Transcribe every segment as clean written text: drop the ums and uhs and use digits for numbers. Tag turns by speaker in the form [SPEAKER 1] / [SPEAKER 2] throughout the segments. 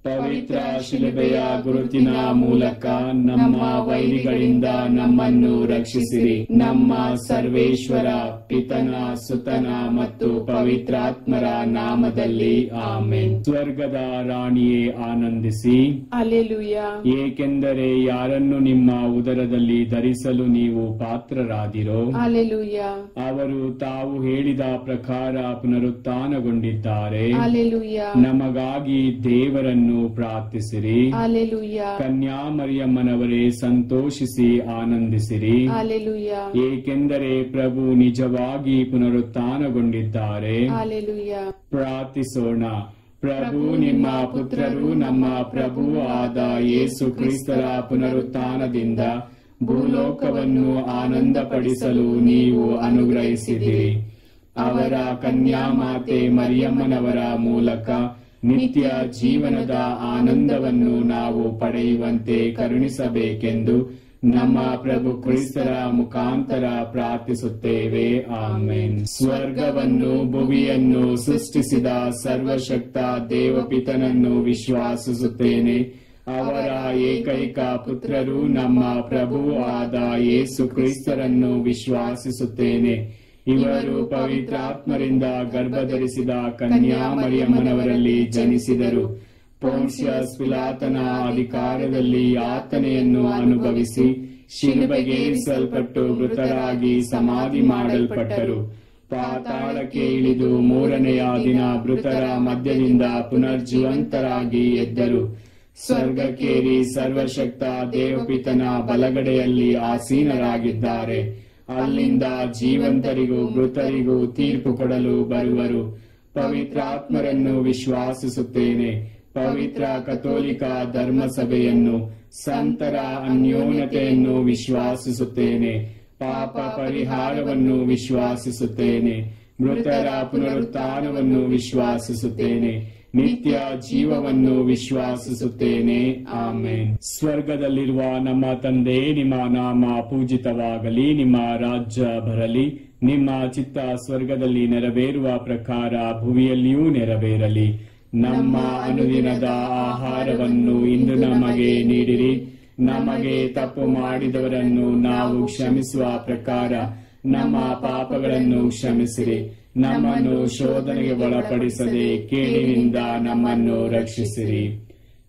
[SPEAKER 1] ಪವಿತ್ರ ಶಿಲುಬೆಯ ಗುರುತಿನ ಮೂಲಕ ನಮ್ಮ ವೈರಿಗಳಿಂದ ನಮ್ಮನ್ನು ರಕ್ಷಿಸಿರಿ. ನಮ್ಮ ಸರ್ವೇಶ್ವರ ಪಿತನ, ಸುತನ ಮತ್ತು ಪವಿತ್ರಾತ್ಮರ ನಾಮದಲ್ಲಿ ಆಮೆನ್. ಸ್ವರ್ಗದ ರಾಣಿಯೇ ಆನಂದಿಸಿ,
[SPEAKER 2] ಹಲ್ಲೆಲೂಯಾ.
[SPEAKER 1] ಏಕೆಂದರೆ ಯಾರನ್ನು ನಿಮ್ಮ ಉದರದಲ್ಲಿ ಧರಿಸಲು ನೀವು ಪಾತ್ರರಾದಿರೋ
[SPEAKER 2] ಹಲ್ಲೆಲೂಯಾ.
[SPEAKER 1] ಅವರು ತಾವು ಹೇಳಿದ ಪ್ರಕಾರ ಪುನರುತ್ಥಾನಗೊಂಡಿದ್ದಾರೆ.
[SPEAKER 2] ಹಲ್ಲೆಲೂಯಾ.
[SPEAKER 1] ನಮಗಾಗಿ ದೇವರನ್ನು ಪ್ರಾರ್ಥಿಸಿರಿ.
[SPEAKER 2] ಹಲ್ಲೆಲೂಯಾ.
[SPEAKER 1] ಕನ್ಯಾ ಮರಿಯಮ್ಮನವರೇ ಸಂತೋಷಿಸಿ ಆನಂದಿಸಿರಿ.
[SPEAKER 2] ಹಲ್ಲೆಲೂಯಾ.
[SPEAKER 1] ಏಕೆಂದರೆ ಪ್ರಭು ನಿಜವಾಗಿ ಪುನರುತ್ಥಾನಗೊಂಡಿದ್ದಾರೆ.
[SPEAKER 2] ಹಲ್ಲೆಲೂಯಾ.
[SPEAKER 1] ಪ್ರಾರ್ಥಿಸೋಣ. ಪ್ರಭು ನಿಮ್ಮ ಪುತ್ರರು ನಮ್ಮ ಪ್ರಭು ಆದ ಯೇಸು ಕ್ರಿಸ್ತರ ಪುನರುತ್ಥಾನದಿಂದ ಭೂಲೋಕವನ್ನು ಆನಂದಪಡಿಸಲು ನೀವು ಅನುಗ್ರಹಿಸಿದಿರಿ. ಅವರ ಕನ್ಯಾಮಾತೆ ಮರಿಯಮ್ಮನವರ ಮೂಲಕ ನಿತ್ಯ ಜೀವನದ ಆನಂದವನ್ನು ನಾವು ಪಡೆಯುವಂತೆ ಕರುಣಿಸಬೇಕೆಂದು ನಮ್ಮ ಪ್ರಭು ಕ್ರಿಸ್ತರ ಮುಖಾಂತರ ಪ್ರಾರ್ಥಿಸುತ್ತೇವೆ. ಆಮೆನ್. ಸ್ವರ್ಗವನ್ನು ಭುವಿಯನ್ನು ಸೃಷ್ಟಿಸಿದ ಸರ್ವಶಕ್ತ ದೇವಪಿತನನ್ನು ವಿಶ್ವಾಸಿಸುತ್ತೇನೆ. ಅವರ ಏಕೈಕ ಪುತ್ರರು ನಮ್ಮ ಪ್ರಭು ಆದ ಯೇಸು ಕ್ರಿಸ್ತರನ್ನು ವಿಶ್ವಾಸಿಸುತ್ತೇನೆ. ಇವರು ಪವಿತ್ರಾತ್ಮರಿಂದ ಗರ್ಭಧರಿಸಿದ ಕನ್ಯಾ ಮರಿಯಮ್ಮನವರಲ್ಲಿ ಜನಿಸಿದರು. ಪೋನ್ಸಿಯಸ್ ಪಿಲಾತನ ಅಧಿಕಾರದಲ್ಲಿ ಯಾತನೆಯನ್ನು ಅನುಭವಿಸಿ ಶಿಲುಬೆಗೇರಿಸಲ್ಪಟ್ಟು ಮೃತರಾಗಿ ಸಮಾಧಿ ಮಾಡಲ್ಪಟ್ಟರು. ಪಾತಾಳಕ್ಕೆ ಇಳಿದು ಮೂರನೆಯ ದಿನ ಮೃತರ ಮಧ್ಯದಿಂದ ಪುನರ್ಜೀವಂತರಾಗಿ ಎದ್ದರು. ಸ್ವರ್ಗಕ್ಕೇರಿ ಸರ್ವಶಕ್ತ ದೇವಪಿತನ ಬಲಗಡೆಯಲ್ಲಿ ಆಸೀನರಾಗಿದ್ದಾರೆ. ಅಲ್ಲಿಂದ ಜೀವಂತರಿಗೂ ಮೃತರಿಗೂ ತೀರ್ಪು ಕೊಡಲು ಬರುವರು. ಪವಿತ್ರಾತ್ಮರನ್ನು ವಿಶ್ವಾಸಿಸುತ್ತೇನೆ. ಪವಿತ್ರ ಕಥೋಲಿಕ ಧರ್ಮಸಭೆಯನ್ನು, ಸಂತರ ಅನ್ಯೋನ್ಯತೆಯನ್ನು ವಿಶ್ವಾಸಿಸುತ್ತೇನೆ. ಪಾಪ ಪರಿಹಾರವನ್ನು ವಿಶ್ವಾಸಿಸುತ್ತೇನೆ. ಮೃತರ ಪುನರುತ್ಥಾನವನ್ನು ವಿಶ್ವಾಸಿಸುತ್ತೇನೆ. ನಿತ್ಯ ಜೀವವನ್ನು ವಿಶ್ವಾಸಿಸುತ್ತೇನೆ. ಆಮೆನ್. ಸ್ವರ್ಗದಲ್ಲಿರುವ ನಮ್ಮ ತಂದೆ, ನಿಮ್ಮ ನಾಮ ಪೂಜಿತವಾಗಲಿ. ನಿಮ್ಮ ರಾಜ್ಯ ಬರಲಿ. ನಿಮ್ಮ ಚಿತ್ತ ಸ್ವರ್ಗದಲ್ಲಿ ನೆರವೇರುವ ಪ್ರಕಾರ ಭುವಿಯಲ್ಲಿಯೂ ನೆರವೇರಲಿ. ನಮ್ಮ ಅನುದಿನದ ಆಹಾರವನ್ನು ಇಂದು ನಮಗೆ ನೀಡಿರಿ. ನಮಗೆ ತಪ್ಪು ಮಾಡಿದವರನ್ನು ನಾವು ಕ್ಷಮಿಸುವ ಪ್ರಕಾರ ನಮ್ಮ ಪಾಪಗಳನ್ನು ಕ್ಷಮಿಸಿರಿ. ನಮ್ಮನ್ನು ಶೋಧನೆಗೆ ಒಳಪಡಿಸದೆ ಕೇಡಿನಿಂದ ನಮ್ಮನ್ನು ರಕ್ಷಿಸಿರಿ.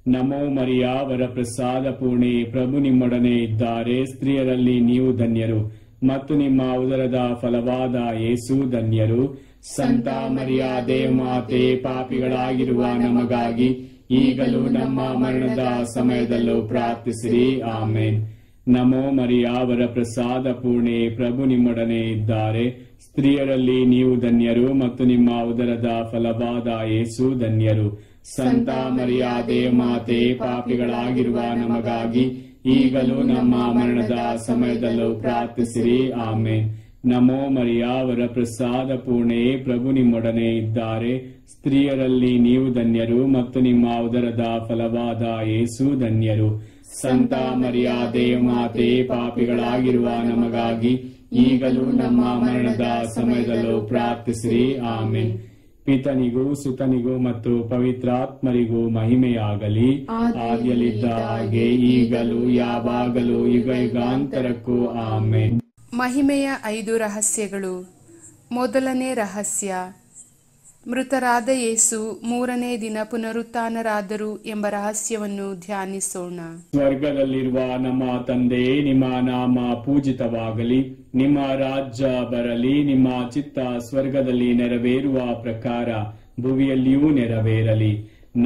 [SPEAKER 1] ನಮೋ ಮರಿಯ ವರಪ್ರಸಾದ ಪೂರ್ಣೆ, ಪ್ರಭು ನಿಮ್ಮೊಡನೆ ಇದ್ದಾರೆ. ಸ್ತ್ರೀಯರಲ್ಲಿ ನೀವು ಧನ್ಯರು ಮತ್ತು ನಿಮ್ಮ ಉದರದ ಫಲವಾದ ಯೇಸು ಧನ್ಯರು. ಸಂತ ಮರಿಯ ದೇವಮಾತೆ, ಪಾಪಿಗಳಾಗಿರುವ ನಮಗಾಗಿ ಈಗಲೂ ನಮ್ಮ ಮರಣದ ಸಮಯದಲ್ಲೂ ಪ್ರಾರ್ಥಿಸಿರಿ. ಆಮೇನ್. ನಮೋ ಮರಿಯ ವರಪ್ರಸಾದ ಪೂರ್ಣೆ, ಪ್ರಭು ನಿಮ್ಮೊಡನೆ ಇದ್ದಾರೆ. ಸ್ತ್ರೀಯರಲ್ಲಿ ನೀವು ಧನ್ಯರು ಮತ್ತು ನಿಮ್ಮ ಉದರದ ಫಲವಾದ ಯೇಸು ಧನ್ಯರು. ಸಂತ ಮರಿಯ ದೇವಮಾತೆ, ಪಾಪಿಗಳಾಗಿರುವ ನಮಗಾಗಿ ಈಗಲೂ ನಮ್ಮ ಮರಣದ ಸಮಯದಲ್ಲೂ ಪ್ರಾರ್ಥಿಸಿರಿ. ಆಮೇನ್. ನಮೋ ಮರಿಯ ವರಪ್ರಸಾದ ಪೂರ್ಣೆ, ಪ್ರಭು ನಿಮ್ಮೊಡನೆ ಇದ್ದಾರೆ. ಸ್ತ್ರೀಯರಲ್ಲಿ ನೀವು ಧನ್ಯರು ಮತ್ತು ನಿಮ್ಮ ಉದರದ ಫಲವಾದ ಯೇಸು ಧನ್ಯರು. ಸಂತ ಮರಿಯ ದೇವಮಾತೆ, ಪಾಪಿಗಳಾಗಿರುವ ನಮಗಾಗಿ ಈಗಲೂ ನಮ್ಮ ಮರಣದ ಸಮಯದಲ್ಲೂ ಪ್ರಾರ್ಥಿಸಿರಿ. ಆಮೆನ್. ಪಿತನಿಗೂ ಸುತನಿಗೂ ಮತ್ತು ಪವಿತ್ರಾತ್ಮರಿಗೂ ಮಹಿಮೆಯಾಗಲಿ. ಆದಿಯಲ್ಲಿದ್ದ ಹಾಗೆ ಈಗಲೂ ಯಾವಾಗಲೂ ಯುಗ ಯುಗಾಂತರಕ್ಕೂ ಆಮೆನ್.
[SPEAKER 2] ಮಹಿಮೆಯ 5 ರಹಸ್ಯಗಳು. ಮೊದಲನೇ ರಹಸ್ಯ, ಮೃತರಾದ ಯೇಸು 3ನೇ ದಿನ ಪುನರುತ್ಥಾನರಾದರು ಎಂಬ ರಹಸ್ಯವನ್ನು ಧ್ಯಾನಿಸೋಣ.
[SPEAKER 1] ಸ್ವರ್ಗದಲ್ಲಿರುವ ನಮ್ಮ ತಂದೆ, ನಿಮ್ಮ ನಾಮ ಪೂಜಿತವಾಗಲಿ. ನಿಮ್ಮ ರಾಜ್ಯ ಬರಲಿ. ನಿಮ್ಮ ಚಿತ್ತ ಸ್ವರ್ಗದಲ್ಲಿ ನೆರವೇರುವ ಪ್ರಕಾರ ಭುವಿಯಲ್ಲಿಯೂ ನೆರವೇರಲಿ.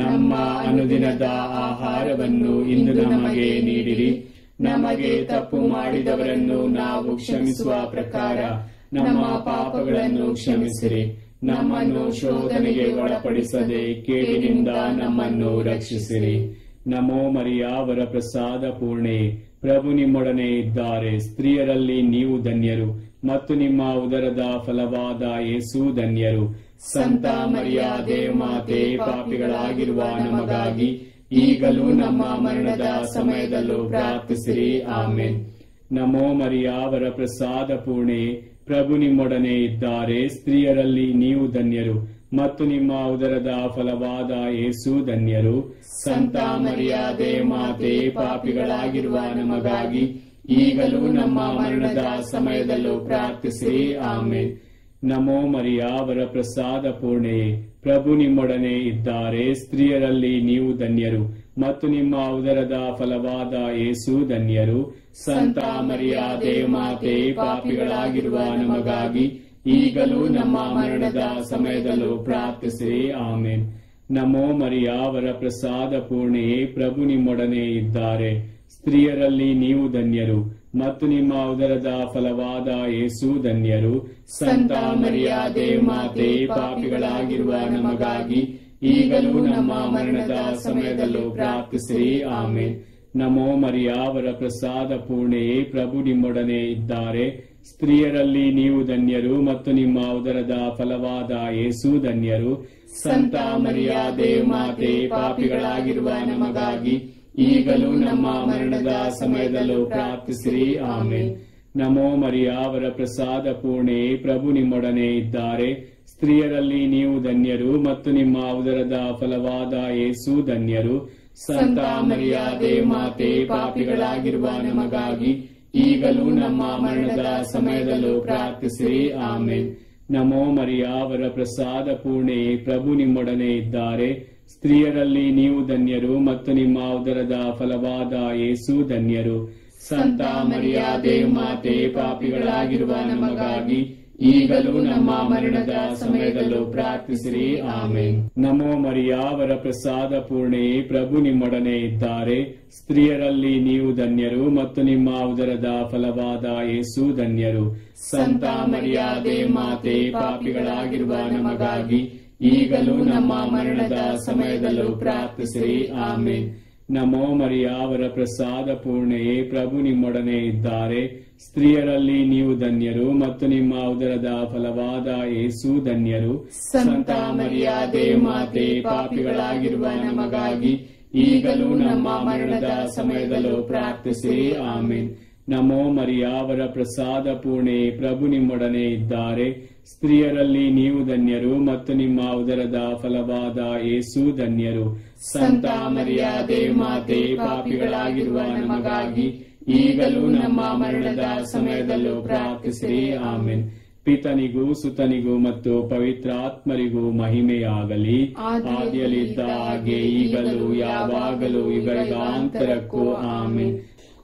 [SPEAKER 1] ನಮ್ಮ ಅನುದಿನದ ಆಹಾರವನ್ನು ಇಂದು ನಮಗೆ ನೀಡಿರಿ. ನಮಗೆ ತಪ್ಪು ಮಾಡಿದವರನ್ನು ನಾವು ಕ್ಷಮಿಸುವ ಪ್ರಕಾರ ನಮ್ಮ ಪಾಪಗಳನ್ನು ಕ್ಷಮಿಸಿರಿ. ನಮ್ಮನ್ನು ಶೋಧನೆಗೆ ಒಳಪಡಿಸದೆ ಕೇಡಿನಿಂದ ನಮ್ಮನ್ನು ರಕ್ಷಿಸಿರಿ. ನಮೋ ಮರಿಯ ವರಪ್ರಸಾದ ಪೂರ್ಣೆ, ಪ್ರಭು ನಿಮ್ಮೊಡನೆ ಇದ್ದಾರೆ. ಸ್ತ್ರೀಯರಲ್ಲಿ ನೀವು ಧನ್ಯರು ಮತ್ತು ನಿಮ್ಮ ಉದರದ ಫಲವಾದ ಯೇಸು ಧನ್ಯರು. ಸಂತ ಮರಿಯ ದೇವಮಾತೆ, ಪಾಪಿಗಳಾಗಿರುವ ನಮಗಾಗಿ ಈಗಲೂ ನಮ್ಮ ಮರಣದ ಸಮಯದಲ್ಲೂ ಪ್ರಾರ್ಥಿಸಿರಿ. ಆಮೆನ್. ನಮೋ ಮರಿಯ ವರಪ್ರಸಾದ ಪೂರ್ಣೆ, ಪ್ರಭು ನಿಮ್ಮೊಡನೆ ಇದ್ದಾರೆ. ಸ್ತ್ರೀಯರಲ್ಲಿ ನೀವು ಧನ್ಯರು ಮತ್ತು ನಿಮ್ಮ ಉದರದ ಫಲವಾದ ಯೇಸು ಧನ್ಯರು. ಸಂತ ಮರಿಯಾದೆ ಮಾತೆ, ಪಾಪಿಗಳಾಗಿರುವ ನಮಗಾಗಿ ಈಗಲೂ ನಮ್ಮ ಮರಣದ ಸಮಯದಲ್ಲೂ ಪ್ರಾರ್ಥಿಸಿರಿ. ಆಮೇನ್. ನಮೋ ಮರಿಯ, ವರ ಪ್ರಸಾದ ಪೂರ್ಣೆಯೇ, ಪ್ರಭು ನಿಮ್ಮೊಡನೆ ಇದ್ದಾರೆ. ಸ್ತ್ರೀಯರಲ್ಲಿ ನೀವು ಧನ್ಯರು, ಮತ್ತು ನಿಮ್ಮ ಉದರದ ಫಲವಾದ ಯೇಸು ಧನ್ಯರು. ಸಂತ ಮರಿಯಾದೆ ಮಾತೆ, ಪಾಪಿಗಳಾಗಿರುವ ನಮಗಾಗಿ ಈಗಲೂ ನಮ್ಮ ಮರಣದ ಸಮಯದಲ್ಲೂ ಪ್ರಾರ್ಥಿಸಿರಿ. ಆಮೇನ್. ನಮೋ ಮರಿಯ, ವರ ಪ್ರಸಾದ ಪೂರ್ಣೆಯೇ, ಪ್ರಭು ನಿಮ್ಮೊಡನೆ ಇದ್ದಾರೆ. ಸ್ತ್ರೀಯರಲ್ಲಿ ನೀವು ಧನ್ಯರು, ಮತ್ತು ನಿಮ್ಮ ಉದರದ ಫಲವಾದ ಯೇಸು ಧನ್ಯರು. ಸಂತ ಮರಿಯಾದೆ ಮಾತೆ, ಪಾಪಿಗಳಾಗಿರುವ ನಮಗಾಗಿ ಈಗಲೂ ನಮ್ಮ ಮರಣದ ಸಮಯದಲ್ಲೂ ಪ್ರಾರ್ಥಿಸಿರಿ. ಆಮೇನ್. ನಮೋ ಮರಿಯ, ವರ ಪ್ರಸಾದ ಪೂರ್ಣೆಯೇ, ಪ್ರಭು ನಿಮ್ಮೊಡನೆ ಇದ್ದಾರೆ. ಸ್ತ್ರೀಯರಲ್ಲಿ ನೀವು ಧನ್ಯರು, ಮತ್ತು ನಿಮ್ಮ ಉದರದ ಫಲವಾದ ಯೇಸು ಧನ್ಯರು. ಸಂತ ಮರಿಯಾದೆ ಮಾತೆ, ಪಾಪಿಗಳಾಗಿರುವ ನಮಗಾಗಿ ಈಗಲೂ ನಮ್ಮ ಮರಣದ ಸಮಯದಲ್ಲೂ ಪ್ರಾರ್ಥಿಸಿರಿ. ಆಮೇನ್. ನಮೋ ಮರಿಯ, ವರ ಪ್ರಸಾದ ಪೂರ್ಣೆಯೇ, ಪ್ರಭು ನಿಮ್ಮೊಡನೆ ಇದ್ದಾರೆ. ಸ್ತ್ರೀಯರಲ್ಲಿ ನೀವು ಧನ್ಯರು, ಮತ್ತು ನಿಮ್ಮ ಉದರದ ಫಲವಾದ ಯೇಸು ಧನ್ಯರು. ಸಂತ ಮರಿಯಾದೆ ಮಾತೆ, ಪಾಪಿಗಳಾಗಿರುವ ನಮಗಾಗಿ ಈಗಲೂ ನಮ್ಮ ಮರಣದ ಸಮಯದಲ್ಲೂ ಪ್ರಾರ್ಥಿಸಿರಿ. ಆಮೇನ್. ನಮೋ ಮರಿಯ, ವರ ಪ್ರಸಾದ ಪೂರ್ಣೆಯೇ, ಪ್ರಭು ನಿಮ್ಮೊಡನೆ ಇದ್ದಾರೆ. ಸ್ತ್ರೀಯರಲ್ಲಿ ನೀವು ಧನ್ಯರು, ಮತ್ತು ನಿಮ್ಮ ಉದರದ ಫಲವಾದ ಯೇಸು ಧನ್ಯರು. ಸಂತ ಮರಿಯಾದೆ ಮಾತೆ, ಪಾಪಿಗಳಾಗಿರುವ ನಮಗಾಗಿ ಈಗಲೂ ನಮ್ಮ ಮರಣದ ಸಮಯದಲ್ಲೂ ಪ್ರಾರ್ಥಿಸಿರಿ. ಆಮೇನ್. ನಮೋ ಮರಿಯ, ವರ ಪ್ರಸಾದ ಪೂರ್ಣೆಯೇ, ಪ್ರಭು ನಿಮ್ಮೊಡನೆ ಇದ್ದಾರೆ. ಸ್ತ್ರೀಯರಲ್ಲಿ ನೀವು ಧನ್ಯರು, ಮತ್ತು ನಿಮ್ಮ ಉದರದ ಫಲವಾದ ಯೇಸು ಧನ್ಯರು. ಸಂತ ಮರಿಯಾದೆ ಮಾತೆ, ಪಾಪಿಗಳಾಗಿರುವ ನಮಗಾಗಿ ಈಗಲೂ ನಮ್ಮ ಮರಣದ ಸಮಯದಲ್ಲೂ ಪ್ರಾರ್ಥಿಸಿರಿ. ಆಮೇನ್. ನಮೋ ಮರಿಯ, ವರ ಪ್ರಸಾದ ಪೂರ್ಣೆಯೇ, ಪ್ರಭು ನಿಮ್ಮೊಡನೆ ಇದ್ದಾರೆ. ಸ್ತ್ರೀಯರಲ್ಲಿ ನೀವು ಧನ್ಯರು, ಮತ್ತು ನಿಮ್ಮ ಉದರದ ಫಲವಾದ ಯೇಸು ಧನ್ಯರು. ಸಂತ ಮರಿಯಾದೆ ಮಾತೆ, ಪಾಪಿಗಳಾಗಿರುವ ನಮಗಾಗಿ ಈಗಲೂ ನಮ್ಮ ಮರಣದ ಸಮಯದಲ್ಲೂ ಪ್ರಾರ್ಥಿಸಿರಿ. ಆಮೇನ್. ನಮೋ ಮರಿಯ, ವರ ಪ್ರಸಾದ ಪೂರ್ಣೆಯೇ, ಪ್ರಭು ನಿಮ್ಮೊಡನೆ ಇದ್ದಾರೆ. ಸ್ತ್ರೀಯರಲ್ಲಿ ನೀವು ಧನ್ಯರು, ಮತ್ತು ನಿಮ್ಮ ಉದರದ ಫಲವಾದ ಯೇಸು ಧನ್ಯರು. ಸಂತ ಮರಿಯಾದೆ ಮಾತೆ, ಪಾಪಿಗಳಾಗಿರುವ ನಮಗಾಗಿ ಈಗಲೂ ನಮ್ಮ ಮರಣದ ಸಮಯದಲ್ಲೂ ಪ್ರಾರ್ಥಿಸಿರಿ. ಆಮೇನ್. ಪಿತನಿಗೂ ಸುತನಿಗೂ ಮತ್ತು ಪವಿತ್ರಾತ್ಮರಿಗೂ ಮಹಿಮೆಯಾಗಲಿ. ಆದಿಯಲ್ಲಿದ್ದ ಹಾಗೆ ಈಗಲೂ ಯಾವಾಗಲೂ ಯುಗಯುಗಾಂತರಕ್ಕೂ. ಆಮೇನ್.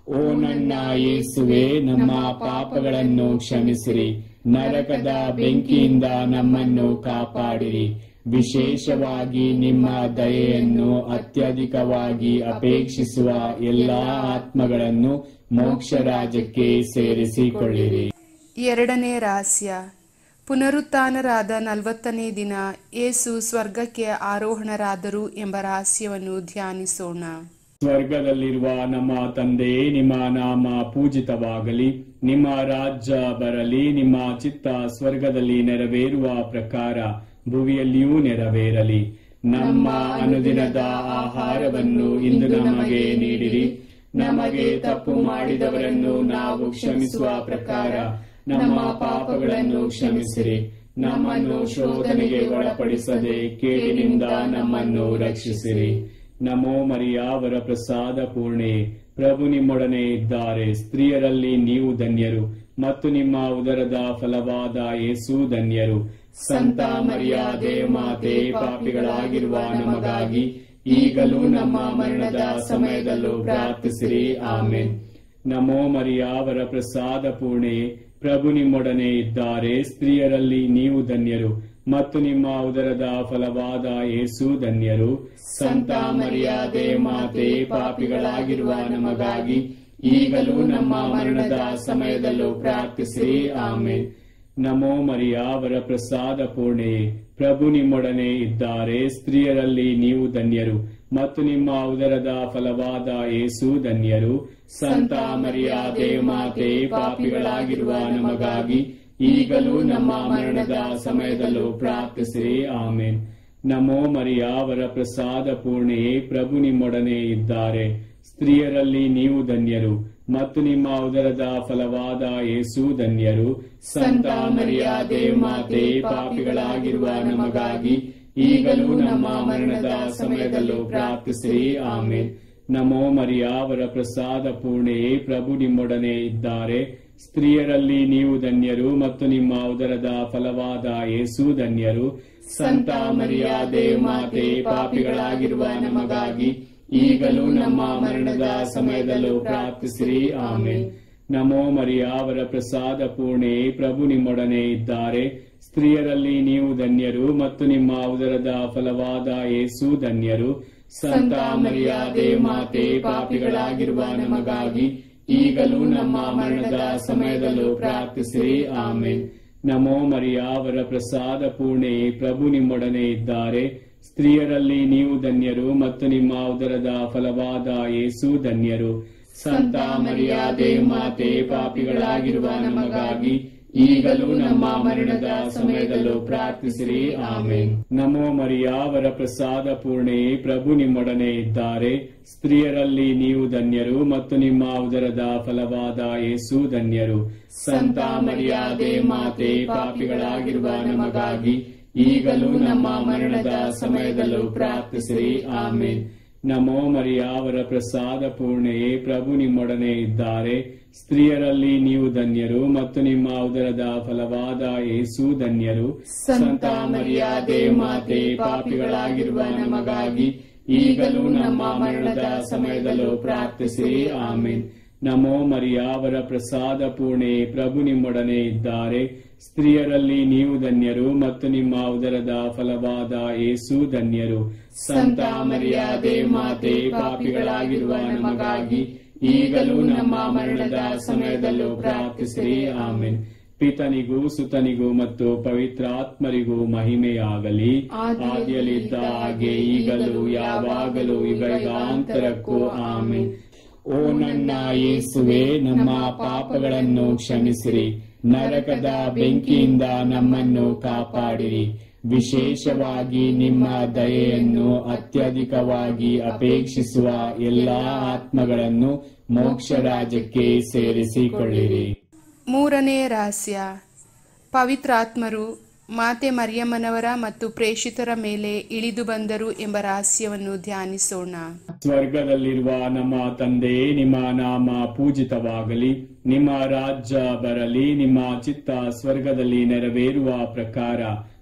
[SPEAKER 1] ಓ ನನ್ನ ಯೇಸುವೆ, ನಮ್ಮ ಪಾಪಗಳನ್ನು ಕ್ಷಮಿಸಿರಿ, ನರಕದ ಬೆಂಕಿಯಿಂದ ನಮ್ಮನ್ನು ಕಾಪಾಡಿರಿ. ವಿಶೇಷವಾಗಿ ನಿಮ್ಮ ದಯೆಯನ್ನು ಅತ್ಯಧಿಕವಾಗಿ ಅಪೇಕ್ಷಿಸುವ ಎಲ್ಲಾ ಆತ್ಮಗಳನ್ನು ಮೋಕ್ಷ ರಾಜ್ಯಕ್ಕೆ ಸೇರಿಸಿಕೊಳ್ಳಿರಿ.
[SPEAKER 2] ಎರಡನೇ ರಹಸ್ಯ, ಪುನರುತ್ಥಾನರಾದ 40ನೇ ದಿನ ಯೇಸು ಸ್ವರ್ಗಕ್ಕೆ ಆರೋಹಣರಾದರು ಎಂಬ ರಹಸ್ಯವನ್ನು ಧ್ಯಾನಿಸೋಣ.
[SPEAKER 1] ಸ್ವರ್ಗದಲ್ಲಿರುವ ನಮ್ಮ ತಂದೆ, ನಿಮ್ಮ ನಾಮ ಪೂಜಿತವಾಗಲಿ. ನಿಮ್ಮ ರಾಜ್ಯ ಬರಲಿ. ನಿಮ್ಮ ಚಿತ್ತ ಸ್ವರ್ಗದಲ್ಲಿ ನೆರವೇರುವ ಪ್ರಕಾರ ಭುವಿಯಲ್ಲಿಯೂ ನೆರವೇರಲಿ. ನಮ್ಮ ಅನುದಿನದ ಆಹಾರವನ್ನು ಇಂದು ನಮಗೆ ನೀಡಿರಿ. ನಮಗೆ ತಪ್ಪು ಮಾಡಿದವರನ್ನು ನಾವು ಕ್ಷಮಿಸುವ ಪ್ರಕಾರ ನಮ್ಮ ಪಾಪಗಳನ್ನು ಕ್ಷಮಿಸಿರಿ. ನಮ್ಮನ್ನು ಶೋಧನೆಗೆ ಒಳಪಡಿಸದೆ ಕೇಡಿನಿಂದ ನಮ್ಮನ್ನು ರಕ್ಷಿಸಿರಿ. ನಮೋ ಮರಿಯ, ವರ ಪ್ರಸಾದ ಪೂರ್ಣೆಯೇ, ಪ್ರಭು ನಿಮ್ಮೊಡನೆ ಇದ್ದಾರೆ. ಸ್ತ್ರೀಯರಲ್ಲಿ ನೀವು ಧನ್ಯರು, ಮತ್ತು ನಿಮ್ಮ ಉದರದ ಫಲವಾದ ಯೇಸು ಧನ್ಯರು. ಸಂತ ಮರಿಯಾದೆ ಮಾತೆ, ಪಾಪಿಗಳಾಗಿರುವ ನಮಗಾಗಿ ಈಗಲೂ ನಮ್ಮ ಮರಣದ ಸಮಯದಲ್ಲೂ ಪ್ರಾರ್ಥಿಸಿರಿ. ಆಮೇನ್. ನಮೋ ಮರಿಯ, ವರ ಪ್ರಸಾದ ಪೂರ್ಣೆಯೇ, ಪ್ರಭು ನಿಮ್ಮೊಡನೆ ಇದ್ದಾರೆ. ಸ್ತ್ರೀಯರಲ್ಲಿ ನೀವು ಧನ್ಯರು, ಮತ್ತು ನಿಮ್ಮ ಉದರದ ಫಲವಾದ ಯೇಸು ಧನ್ಯರು. ಸಂತ ಮರಿಯಾದೆ ಮಾತೆ, ಪಾಪಿಗಳಾಗಿರುವ ನಮಗಾಗಿ ಈಗಲೂ ನಮ್ಮ ಮರಣದ ಸಮಯದಲ್ಲೂ ಪ್ರಾರ್ಥಿಸಿರಿ. ಆಮೇನ್. ನಮೋ ಮರಿಯ, ವರ ಪ್ರಸಾದ ಪೂರ್ಣೆಯೇ, ಪ್ರಭು ನಿಮ್ಮೊಡನೆ ಇದ್ದಾರೆ. ಸ್ತ್ರೀಯರಲ್ಲಿ ನೀವು ಧನ್ಯರು, ಮತ್ತು ನಿಮ್ಮ ಉದರದ ಫಲವಾದ ಯೇಸು ಧನ್ಯರು. ಸಂತ ಮರಿಯಾದೆ ಮಾತೆ, ಪಾಪಿಗಳಾಗಿರುವ ನಮಗಾಗಿ ಈಗಲೂ ನಮ್ಮ ಮರಣದ ಸಮಯದಲ್ಲೂ ಪ್ರಾರ್ಥಿಸಿರಿ. ಆಮೇನ್. ನಮೋ ಮರಿಯ, ವರ ಪ್ರಸಾದ ಪೂರ್ಣೆಯೇ, ಪ್ರಭು ನಿಮ್ಮೊಡನೆ ಇದ್ದಾರೆ. ಸ್ತ್ರೀಯರಲ್ಲಿ ನೀವು ಧನ್ಯರು, ಮತ್ತು ನಿಮ್ಮ ಉದರದ ಫಲವಾದ ಯೇಸು ಧನ್ಯರು. ಸಂತ ಮರಿಯಾದೆ ಮಾತೆ, ಪಾಪಿಗಳಾಗಿರುವ ನಮಗಾಗಿ ಈಗಲೂ ನಮ್ಮ ಮರಣದ ಸಮಯದಲ್ಲೂ ಪ್ರಾರ್ಥಿಸಿರಿ. ಆಮೇನ್. ನಮೋ ಮರಿಯ, ವರ ಪ್ರಸಾದ ಪೂರ್ಣೆಯೇ, ಪ್ರಭು ನಿಮ್ಮೊಡನೆ ಇದ್ದಾರೆ. ಸ್ತ್ರೀಯರಲ್ಲಿ ನೀವು ಧನ್ಯರು ಮತ್ತು ನಿಮ್ಮ ಉದರದ ಫಲವಾದ ಯೇಸು ಧನ್ಯರು. ಸಂತ ಮರಿಯಾದೆ ಮಾತೆ, ಪಾಪಿಗಳಾಗಿರುವ ನಮಗಾಗಿ ಈಗಲೂ ನಮ್ಮ ಮರಣದ ಸಮಯದಲ್ಲೂ ಪ್ರಾರ್ಥಿಸಿರಿ. ಆಮೇನ್. ನಮೋ ಮರಿಯ, ವರ ಪ್ರಸಾದ ಪೂರ್ಣೆಯೇ, ಪ್ರಭು ನಿಮ್ಮೊಡನೆ ಇದ್ದಾರೆ. ಸ್ತ್ರೀಯರಲ್ಲಿ ನೀವು ಧನ್ಯರು ಮತ್ತು ನಿಮ್ಮ ಉದರದ ಫಲವಾದ ಯೇಸು ಧನ್ಯರು. ಸಂತ ಮರಿಯಾದೆ ಮಾತೆ, ಪಾಪಿಗಳಾಗಿರುವ ನಮಗಾಗಿ ಈಗಲೂ ನಮ್ಮ ಮರಣದ ಸಮಯದಲ್ಲೂ ಪ್ರಾರ್ಥಿಸಿರಿ. ಆಮೇನ್. ನಮೋ ಮರಿಯ, ವರ ಪ್ರಸಾದ ಪೂರ್ಣೆಯೇ, ಪ್ರಭು ನಿಮ್ಮೊಡನೆ ಇದ್ದಾರೆ. ಸ್ತ್ರೀಯರಲ್ಲಿ ನೀವು ಧನ್ಯರು ಮತ್ತು ನಿಮ್ಮ ಉದರದ ಫಲವಾದ ಯೇಸು ಧನ್ಯರು. ಸಂತ ಮರಿಯಾದೆ ಮಾತೆ, ಪಾಪಿಗಳಾಗಿರುವ ನಮಗಾಗಿ ಈಗಲೂ ನಮ್ಮ ಮರಣದ ಸಮಯದಲ್ಲೂ ಪ್ರಾರ್ಥಿಸಿರಿ. ಆಮೇನ್. ನಮೋ ಮರಿಯ, ವರ ಪ್ರಸಾದ ಪೂರ್ಣೆಯೇ, ಪ್ರಭು ನಿಮ್ಮೊಡನೆ ಇದ್ದಾರೆ. ಸ್ತ್ರೀಯರಲ್ಲಿ ನೀವು ಧನ್ಯರು ಮತ್ತು ನಿಮ್ಮ ಉದರದ ಫಲವಾದ ಯೇಸು ಧನ್ಯರು. ಸಂತ ಮರಿಯಾದೆ ಮಾತೆ, ಪಾಪಿಗಳಾಗಿರುವ ನಮಗಾಗಿ ಈಗಲೂ ನಮ್ಮ ಮರಣದ ಸಮಯದಲ್ಲೂ ಪ್ರಾರ್ಥಿಸಿರಿ. ಆಮೇನ್. ನಮೋ ಮರಿಯ, ವರ ಪ್ರಸಾದ ಪೂರ್ಣೆಯೇ, ಪ್ರಭು ನಿಮ್ಮೊಡನೆ ಇದ್ದಾರೆ. ಸ್ತ್ರೀಯರಲ್ಲಿ ನೀವು ಧನ್ಯರು ಮತ್ತು ನಿಮ್ಮ ಉದರದ ಫಲವಾದ ಯೇಸು ಧನ್ಯರು. ಸಂತ ಮರಿಯಾದೆ ಮಾತೆ, ಪಾಪಿಗಳಾಗಿರುವ ನಮಗಾಗಿ ಈಗಲೂ ನಮ್ಮ ಮರಣದ ಸಮಯದಲ್ಲೂ ಪ್ರಾರ್ಥಿಸಿರಿ. ಆಮೇನ್. ನಮೋ ಮರಿಯ, ವರ ಪ್ರಸಾದ ಪೂರ್ಣೆಯೇ, ಪ್ರಭು ನಿಮ್ಮೊಡನೆ ಇದ್ದಾರೆ. ಸ್ತ್ರೀಯರಲ್ಲಿ ನೀವು ಧನ್ಯರು ಮತ್ತು ನಿಮ್ಮ ಉದರದ ಫಲವಾದ ಯೇಸು ಧನ್ಯರು. ಸಂತ ಮರಿಯಾದೆ ಮಾತೆ, ಪಾಪಿಗಳಾಗಿರುವ ನಮಗಾಗಿ ಈಗಲೂ ನಮ್ಮ ಮರಣದ ಸಮಯದಲ್ಲೂ ಪ್ರಾರ್ಥಿಸಿರಿ. ಆಮೇನ್. ಪಿತನಿಗೂ ಸುತನಿಗೂ ಮತ್ತು ಪವಿತ್ರಾತ್ಮರಿಗೂ ಮಹಿಮೆಯಾಗಲಿ. ಆದಿಯಲ್ಲಿದ್ದ ಹಾಗೆ ಈಗಲೂ ಯಾವಾಗಲೂ ಯುಗಾಂತರಕ್ಕೂ. ಆಮೇನ್. ಓ ನನ್ನ ಯೇಸುವೆ, ನಮ್ಮ ಪಾಪಗಳನ್ನು ಕ್ಷಮಿಸಿರಿ, ನರಕದ ಬೆಂಕಿಯಿಂದ ನಮ್ಮನ್ನು ಕಾಪಾಡಿರಿ. ವಿಶೇಷವಾಗಿ ನಿಮ್ಮ ದಯೆಯನ್ನು ಅತ್ಯಧಿಕವಾಗಿ ಅಪೇಕ್ಷಿಸುವ ಎಲ್ಲಾ ಆತ್ಮಗಳನ್ನು ಮೋಕ್ಷ ರಾಜ್ಯಕ್ಕೆ ಸೇರಿಸಿಕೊಳ್ಳಿರಿ.
[SPEAKER 2] ಮೂರನೇ ರಹಸ್ಯ, ಪವಿತ್ರಾತ್ಮರು ಮಾತೆ ಮರಿಯಮ್ಮನವರ ಮತ್ತು ಪ್ರೇಷಿತರ ಮೇಲೆ ಇಳಿದು ಬಂದರು ಎಂಬ ರಹಸ್ಯವನ್ನು ಧ್ಯಾನಿಸೋಣ.
[SPEAKER 1] ಸ್ವರ್ಗದಲ್ಲಿರುವ ನಮ್ಮ ತಂದೆ, ನಿಮ್ಮ ನಾಮ ಪೂಜಿತವಾಗಲಿ, ನಿಮ್ಮ ರಾಜ್ಯ ಬರಲಿ, ನಿಮ್ಮ ಚಿತ್ತ ಸ್ವರ್ಗದಲ್ಲಿ ನೆರವೇರುವ ಪ್ರಕಾರ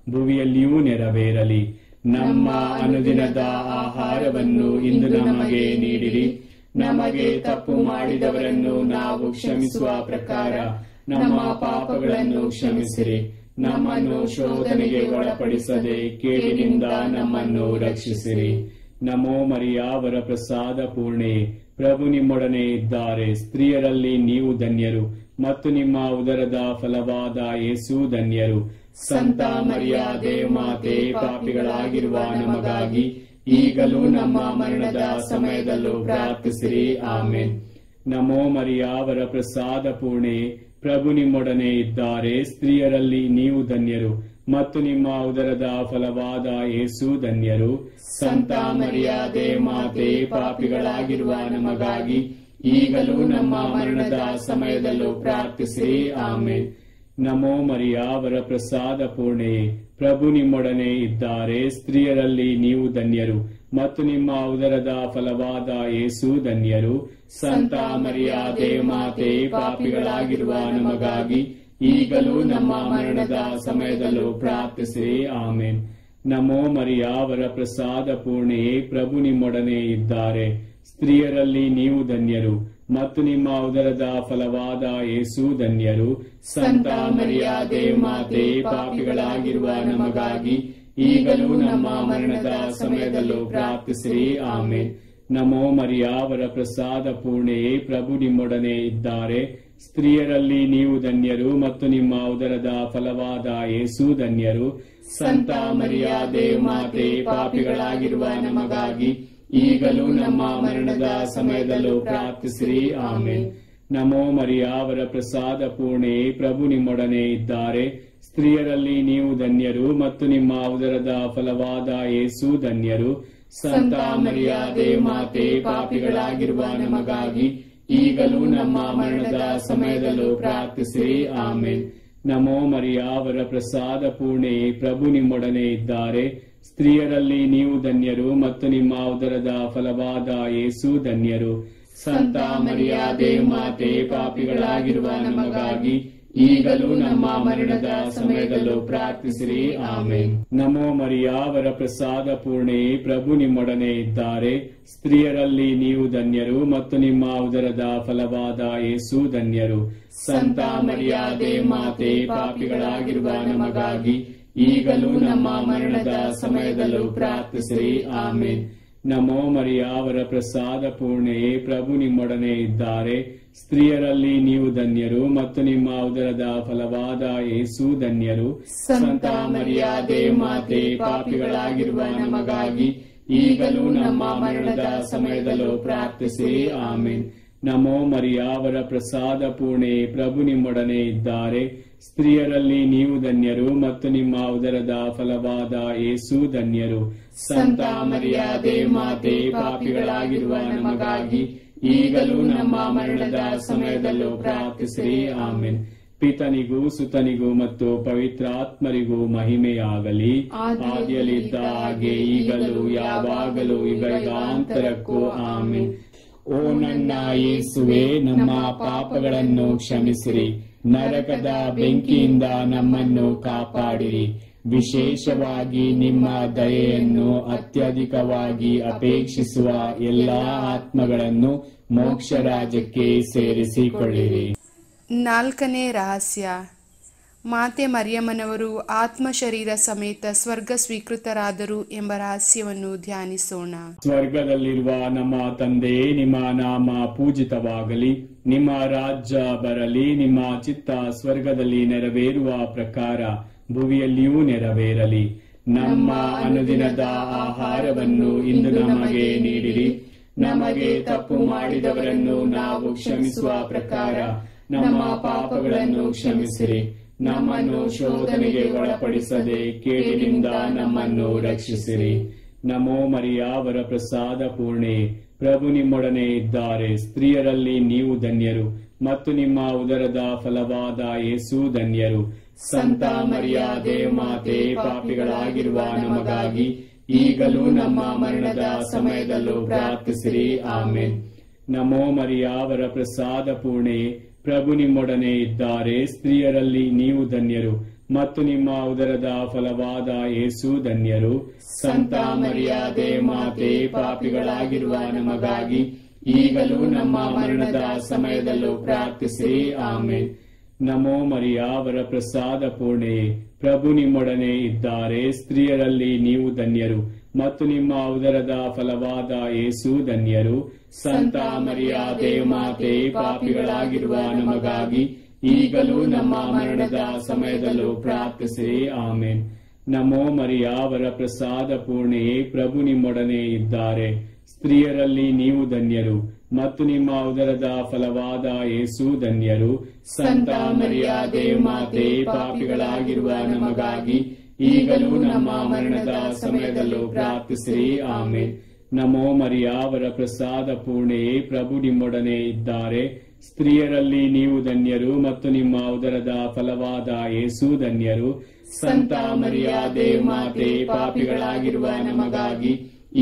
[SPEAKER 1] ಭುವಿಯಲ್ಲಿಯೂ ನೆರವೇರಲಿ. ನಮ್ಮ ಅನುದಿನದ ಆಹಾರವನ್ನು ಇಂದು ನಮಗೆ ನೀಡಿರಿ. ನಮಗೆ ತಪ್ಪು ಮಾಡಿದವರನ್ನು ನಾವು ಕ್ಷಮಿಸುವ ಪ್ರಕಾರ ನಮ್ಮ ಪಾಪಗಳನ್ನು ಕ್ಷಮಿಸಿರಿ. ನಮ್ಮನ್ನು ಶೋಧನೆಗೆ ಒಳಪಡಿಸದೆ ಕೇಡಿನಿಂದ ನಮ್ಮನ್ನು ರಕ್ಷಿಸಿರಿ. ನಮೋ ಮರಿಯ, ವರ ಪ್ರಸಾದ ಪೂರ್ಣೆ, ಪ್ರಭು ನಿಮ್ಮೊಡನೆ ಇದ್ದಾರೆ. ಸ್ತ್ರೀಯರಲ್ಲಿ ನೀವು ಧನ್ಯರು ಮತ್ತು ನಿಮ್ಮ ಉದರದ ಫಲವಾದ ಯೇಸು ಧನ್ಯರು. ಸಂತ ಮರಿಯಾದೆ ಮಾತೆ, ಪಾಪಿಗಳಾಗಿರುವ ನಮಗಾಗಿ ಈಗಲೂ ನಮ್ಮ ಮರಣದ ಸಮಯದಲ್ಲೂ ಪ್ರಾರ್ಥಿಸಿರಿ. ಆಮೇನ್. ನಮೋ ಮರಿಯ, ವರ ಪ್ರಸಾದ ಪೂರ್ಣೆ, ಪ್ರಭು ನಿಮ್ಮೊಡನೆ ಇದ್ದಾರೆ. ಸ್ತ್ರೀಯರಲ್ಲಿ ನೀವು ಧನ್ಯರು ಮತ್ತು ನಿಮ್ಮ ಉದರದ ಫಲವಾದ ಯೇಸು ಧನ್ಯರು. ಸಂತ ಮರಿಯಾದೆ ಮಾತೆ, ಪಾಪಿಗಳಾಗಿರುವ ನಮಗಾಗಿ ಈಗಲೂ ನಮ್ಮ ಮರಣದ ಸಮಯದಲ್ಲೂ ಪ್ರಾರ್ಥಿಸಿರಿ. ಆಮೇನ್. ನಮೋ ಮರಿಯ, ವರ ಪ್ರಸಾದ ಪೂರ್ಣೆಯೇ, ಪ್ರಭು ನಿಮ್ಮೊಡನೆ ಇದ್ದಾರೆ. ಸ್ತ್ರೀಯರಲ್ಲಿ ನೀವು ಧನ್ಯರು ಮತ್ತು ನಿಮ್ಮ ಉದರದ ಫಲವಾದ ಯೇಸು ಧನ್ಯರು. ಸಂತ ಮರಿಯಾದೆ ಮಾತೆ, ಪಾಪಿಗಳಾಗಿರುವ ನಮಗಾಗಿ ಈಗಲೂ ನಮ್ಮ ಮರಣದ ಸಮಯದಲ್ಲೂ ಪ್ರಾರ್ಥಿಸಿರಿ. ಆಮೇನ್. ನಮೋ ಮರಿಯ, ವರ ಪ್ರಸಾದ ಪೂರ್ಣೆಯೇ, ಪ್ರಭು ನಿಮ್ಮೊಡನೆ ಇದ್ದಾರೆ. ಸ್ತ್ರೀಯರಲ್ಲಿ ನೀವು ಧನ್ಯರು ಮತ್ತು ನಿಮ್ಮ ಉದರದ ಫಲವಾದ ಯೇಸು ಧನ್ಯರು. ಸಂತ ಮರಿಯಾದೆ ಮಾತೆ, ಪಾಪಿಗಳಾಗಿರುವ ನಮಗಾಗಿ ಈಗಲೂ ನಮ್ಮ ಮರಣದ ಸಮಯದಲ್ಲೂ ಪ್ರಾರ್ಥಿಸಿರಿ. ಆಮೇನ್. ನಮೋ ಮರಿಯ, ವರ ಪ್ರಸಾದ ಪೂರ್ಣೆಯೇ, ಪ್ರಭು ನಿಮ್ಮೊಡನೆ ಇದ್ದಾರೆ. ಸ್ತ್ರೀಯರಲ್ಲಿ ನೀವು ಧನ್ಯರು ಮತ್ತು ನಿಮ್ಮ ಉದರದ ಫಲವಾದ ಯೇಸು ಧನ್ಯರು. ಸಂತ ಮರಿಯಾದೆ ಮಾತೆ, ಪಾಪಿಗಳಾಗಿರುವ ನಮಗಾಗಿ ಈಗಲೂ ನಮ್ಮ ಮರಣದ ಸಮಯದಲ್ಲೂ ಪ್ರಾರ್ಥಿಸಿರಿ. ಆಮೇನ್. ನಮೋ ಮರಿಯ, ವರ ಪ್ರಸಾದ ಪೂರ್ಣೆಯೇ, ಪ್ರಭು ನಿಮ್ಮೊಡನೆ ಇದ್ದಾರೆ. ಸ್ತ್ರೀಯರಲ್ಲಿ ನೀವು ಧನ್ಯರು ಮತ್ತು ನಿಮ್ಮ ಉದರದ ಫಲವಾದ ಯೇಸು ಧನ್ಯರು. ಸಂತ ಮರಿಯಾದೆ ಮಾತೆ, ಪಾಪಿಗಳಾಗಿರುವ ನಮಗಾಗಿ ಈಗಲೂ ನಮ್ಮ ಮರಣದ ಸಮಯದಲ್ಲೂ ಪ್ರಾರ್ಥಿಸಿರಿ. ಆಮೇನ್. ನಮೋ ಮರಿಯ, ವರ ಪ್ರಸಾದ ಪೂರ್ಣೆ, ಪ್ರಭು ನಿಮ್ಮೊಡನೆ ಇದ್ದಾರೆ. ಸ್ತ್ರೀಯರಲ್ಲಿ ನೀವು ಧನ್ಯರು ಮತ್ತು ನಿಮ್ಮ ಉದರದ ಫಲವಾದ ಯೇಸು ಧನ್ಯರು. ಸಂತ ಮರಿಯ ದೇವಮಾತೆ, ಪಾಪಿಗಳಾಗಿರುವ ನಮಗಾಗಿ ಈಗಲೂ ನಮ್ಮ ಮರಣದ ಸಮಯದಲ್ಲೂ ಪ್ರಾರ್ಥಿಸಿರಿ. ಆಮೇನ್. ನಮೋ ಮರಿಯ, ವರ ಪ್ರಸಾದ ಪೂರ್ಣೆ, ಪ್ರಭು ನಿಮ್ಮೊಡನೆ ಇದ್ದಾರೆ. ಸ್ತ್ರೀಯರಲ್ಲಿ ನೀವು ಧನ್ಯರು ಮತ್ತು ನಿಮ್ಮ ಉದರದ ಫಲವಾದ ಯೇಸು ಧನ್ಯರು. ಸಂತ ಮರಿಯ ದೇವಮಾತೆ, ಪಾಪಿಗಳಾಗಿರುವ ನಮಗಾಗಿ ಈಗಲೂ ನಮ್ಮ ಮರಣದ ಸಮಯದಲ್ಲೂ ಪ್ರಾರ್ಥಿಸಿರಿ. ಆಮೇನ್. ನಮೋ ಮರಿಯ, ವರ ಪ್ರಸಾದ ಪೂರ್ಣೆ, ಪ್ರಭು ನಿಮ್ಮೊಡನೆ ಇದ್ದಾರೆ. ಸ್ತ್ರೀಯರಲ್ಲಿ ನೀವು ಧನ್ಯರು ಮತ್ತು ನಿಮ್ಮ ಉದರದ ಫಲವಾದ ಯೇಸು ಧನ್ಯರು. ಸಂತ ಮರಿಯ ದೇವಮಾತೆ, ಪಾಪಿಗಳಾಗಿರುವ ನಮಗಾಗಿ ಈಗಲೂ ನಮ್ಮ ಮರಣದ ಸಮಯದಲ್ಲೂ ಪ್ರಾರ್ಥಿಸಿರಿ. ಆಮೇನ್. ನಮೋ ಮರಿಯ, ವರ ಪ್ರಸಾದ ಪೂರ್ಣೆ, ಪ್ರಭು ನಿಮ್ಮೊಡನೆ ಇದ್ದಾರೆ. ಸ್ತ್ರೀಯರಲ್ಲಿ ನೀವು ಧನ್ಯರು ಮತ್ತು ನಿಮ್ಮ ಉದರದ ಫಲವಾದ ಯೇಸು ಧನ್ಯರು. ಸಂತ ಮರಿಯ ದೇವಮಾತೆ, ಪಾಪಿಗಳಾಗಿರುವ ನಮಗಾಗಿ ಈಗಲೂ ನಮ್ಮ ಮರಣದ ಸಮಯದಲ್ಲೂ ಪ್ರಾರ್ಥಿಸಿರಿ. ಆಮೇನ್. ಪಿತನಿಗೂ ಸುತನಿಗೂ ಮತ್ತು ಪವಿತ್ರಾತ್ಮರಿಗೂ ಮಹಿಮೆಯಾಗಲಿ. ಆದಿಯಲ್ಲಿದ್ದ ಹಾಗೆ ಈಗಲೂ ಯಾವಾಗಲೂ ಯುಗಾಂತರಕ್ಕೂ. ಆಮೇನ್. ಓ ನನ್ನ ಯೇಸುವೆ, ನಮ್ಮ ಪಾಪಗಳನ್ನು ಕ್ಷಮಿಸಿರಿ, ನರಕದ ಬೆಂಕಿಯಿಂದ ನಮ್ಮನ್ನು ಕಾಪಾಡಿರಿ. ವಿಶೇಷವಾಗಿ ನಿಮ್ಮ ದಯೆಯನ್ನು ಅತ್ಯಧಿಕವಾಗಿ ಅಪೇಕ್ಷಿಸುವ ಎಲ್ಲಾ ಆತ್ಮಗಳನ್ನು ಮೋಕ್ಷ ರಾಜ್ಯಕ್ಕೆ ಸೇರಿಸಿಕೊಳ್ಳಿರಿ.
[SPEAKER 2] 4ನೇ ರಹಸ್ಯ. ಮಾತೆ ಮರಿಯಮ್ಮನವರು ಆತ್ಮ ಶರೀರ ಸಮೇತ ಸ್ವರ್ಗ ಸ್ವೀಕೃತರಾದರು ಎಂಬ ರಹಸ್ಯವನ್ನು ಧ್ಯಾನಿಸೋಣ.
[SPEAKER 1] ಸ್ವರ್ಗದಲ್ಲಿರುವ ನಮ್ಮ ತಂದೆ, ನಿಮ್ಮ ನಾಮ ಪೂಜಿತವಾಗಲಿ, ನಿಮ್ಮ ರಾಜ್ಯ ಬರಲಿ, ನಿಮ್ಮ ಚಿತ್ತ ಸ್ವರ್ಗದಲ್ಲಿ ನೆರವೇರುವ ಪ್ರಕಾರ ಭುವಿಯಲ್ಲಿಯೂ ನೆರವೇರಲಿ. ನಮ್ಮ ಅನುದಿನದ ಆಹಾರವನ್ನು ಇಂದು ನಮಗೆ ನೀಡಿರಿ. ನಮಗೆ ತಪ್ಪು ಮಾಡಿದವರನ್ನು ನಾವು ಕ್ಷಮಿಸುವ ಪ್ರಕಾರ ನಮ್ಮ ಪಾಪಗಳನ್ನು ಕ್ಷಮಿಸಿರಿ. ನಮ್ಮನ್ನು ಶೋಧನೆಗೆ ಒಳಪಡಿಸದೆ ಕೇಡಿನಿಂದ ನಮ್ಮನ್ನು ರಕ್ಷಿಸಿರಿ. ನಮೋ ಮರಿಯ, ವರ ಪ್ರಸಾದ ಪೂರ್ಣೆ, ಪ್ರಭು ನಿಮ್ಮೊಡನೆ ಇದ್ದಾರೆ. ಸ್ತ್ರೀಯರಲ್ಲಿ ನೀವು ಧನ್ಯರು ಮತ್ತು ನಿಮ್ಮ ಉದರದ ಫಲವಾದ ಯೇಸು ಧನ್ಯರು. ಸಂತ ಮರಿಯ ದೇವಮಾತೆ, ಪಾಪಿಗಳಾಗಿರುವ ನಮಗಾಗಿ ಈಗಲೂ ನಮ್ಮ ಮರಣದ ಸಮಯದಲ್ಲೂ ಪ್ರಾರ್ಥಿಸಿರಿ. ಆಮೇನ್. ನಮೋ ಮರಿಯ, ವರ ಪ್ರಸಾದ ಪೂರ್ಣೆ, ಪ್ರಭು ನಿಮ್ಮೊಡನೆ ಇದ್ದಾರೆ. ಸ್ತ್ರೀಯರಲ್ಲಿ ನೀವು ಧನ್ಯರು ಮತ್ತು ನಿಮ್ಮ ಉದರದ ಫಲವಾದ ಯೇಸು ಧನ್ಯರು. ಸಂತ ಮರಿಯ ದೇವಮಾತೆ, ಪಾಪಿಗಳಾಗಿರುವ ನಮಗಾಗಿ ಈಗಲೂ ನಮ್ಮ ಮರಣದ ಸಮಯದಲ್ಲೂ ಪ್ರಾರ್ಥಿಸಿರಿ. ಆಮೇನ್. ನಮೋ ಮರಿಯ, ವರ ಪ್ರಸಾದ ಪೂರ್ಣೆ, ಪ್ರಭು ನಿಮ್ಮೊಡನೆ ಇದ್ದಾರೆ. ಸ್ತ್ರೀಯರಲ್ಲಿ ನೀವು ಧನ್ಯರು ಮತ್ತು ನಿಮ್ಮ ಉದರದ ಫಲವಾದ ಯೇಸು ಧನ್ಯರು. ಸಂತ ಮರಿಯ ದೇವಮಾತೆ, ಪಾಪಿಗಳಾಗಿರುವ ನಮಗಾಗಿ ಈಗಲೂ ನಮ್ಮ ಮರಣದ ಸಮಯದಲ್ಲೂ ಪ್ರಾರ್ಥಿಸಿರಿ. ಆಮೇನ್. ನಮೋ ಮರಿಯ, ವರ ಪ್ರಸಾದ ಪೂರ್ಣೆ, ಪ್ರಭು ನಿಮ್ಮೊಡನೆ ಇದ್ದಾರೆ. ಸ್ತ್ರೀಯರಲ್ಲಿ ನೀವು ಧನ್ಯರು ಮತ್ತು ನಿಮ್ಮ ಉದರದ ಫಲವಾದ ಯೇಸು ಧನ್ಯರು. ಸಂತ ಮರಿಯ ದೇವಮಾತೆ, ಪಾಪಿಗಳಾಗಿರುವ ನಮಗಾಗಿ ಈಗಲೂ ನಮ್ಮ ಮರಣದ ಸಮಯದಲ್ಲೂ ಪ್ರಾರ್ಥಿಸಿರಿ. ಆಮೇನ್. ನಮೋ ಮರಿಯ, ವರ ಪ್ರಸಾದ ಪೂರ್ಣೆ, ಪ್ರಭು ನಿಮ್ಮೊಡನೆ ಇದ್ದಾರೆ. ಸ್ತ್ರೀಯರಲ್ಲಿ ನೀವು ಧನ್ಯರು ಮತ್ತು ನಿಮ್ಮ ಉದರದ ಫಲವಾದ ಯೇಸು ಧನ್ಯರು. ಸಂತ ಮರಿಯ ದೇವಮಾತೆ, ಪಾಪಿಗಳಾಗಿರುವ ನಮಗಾಗಿ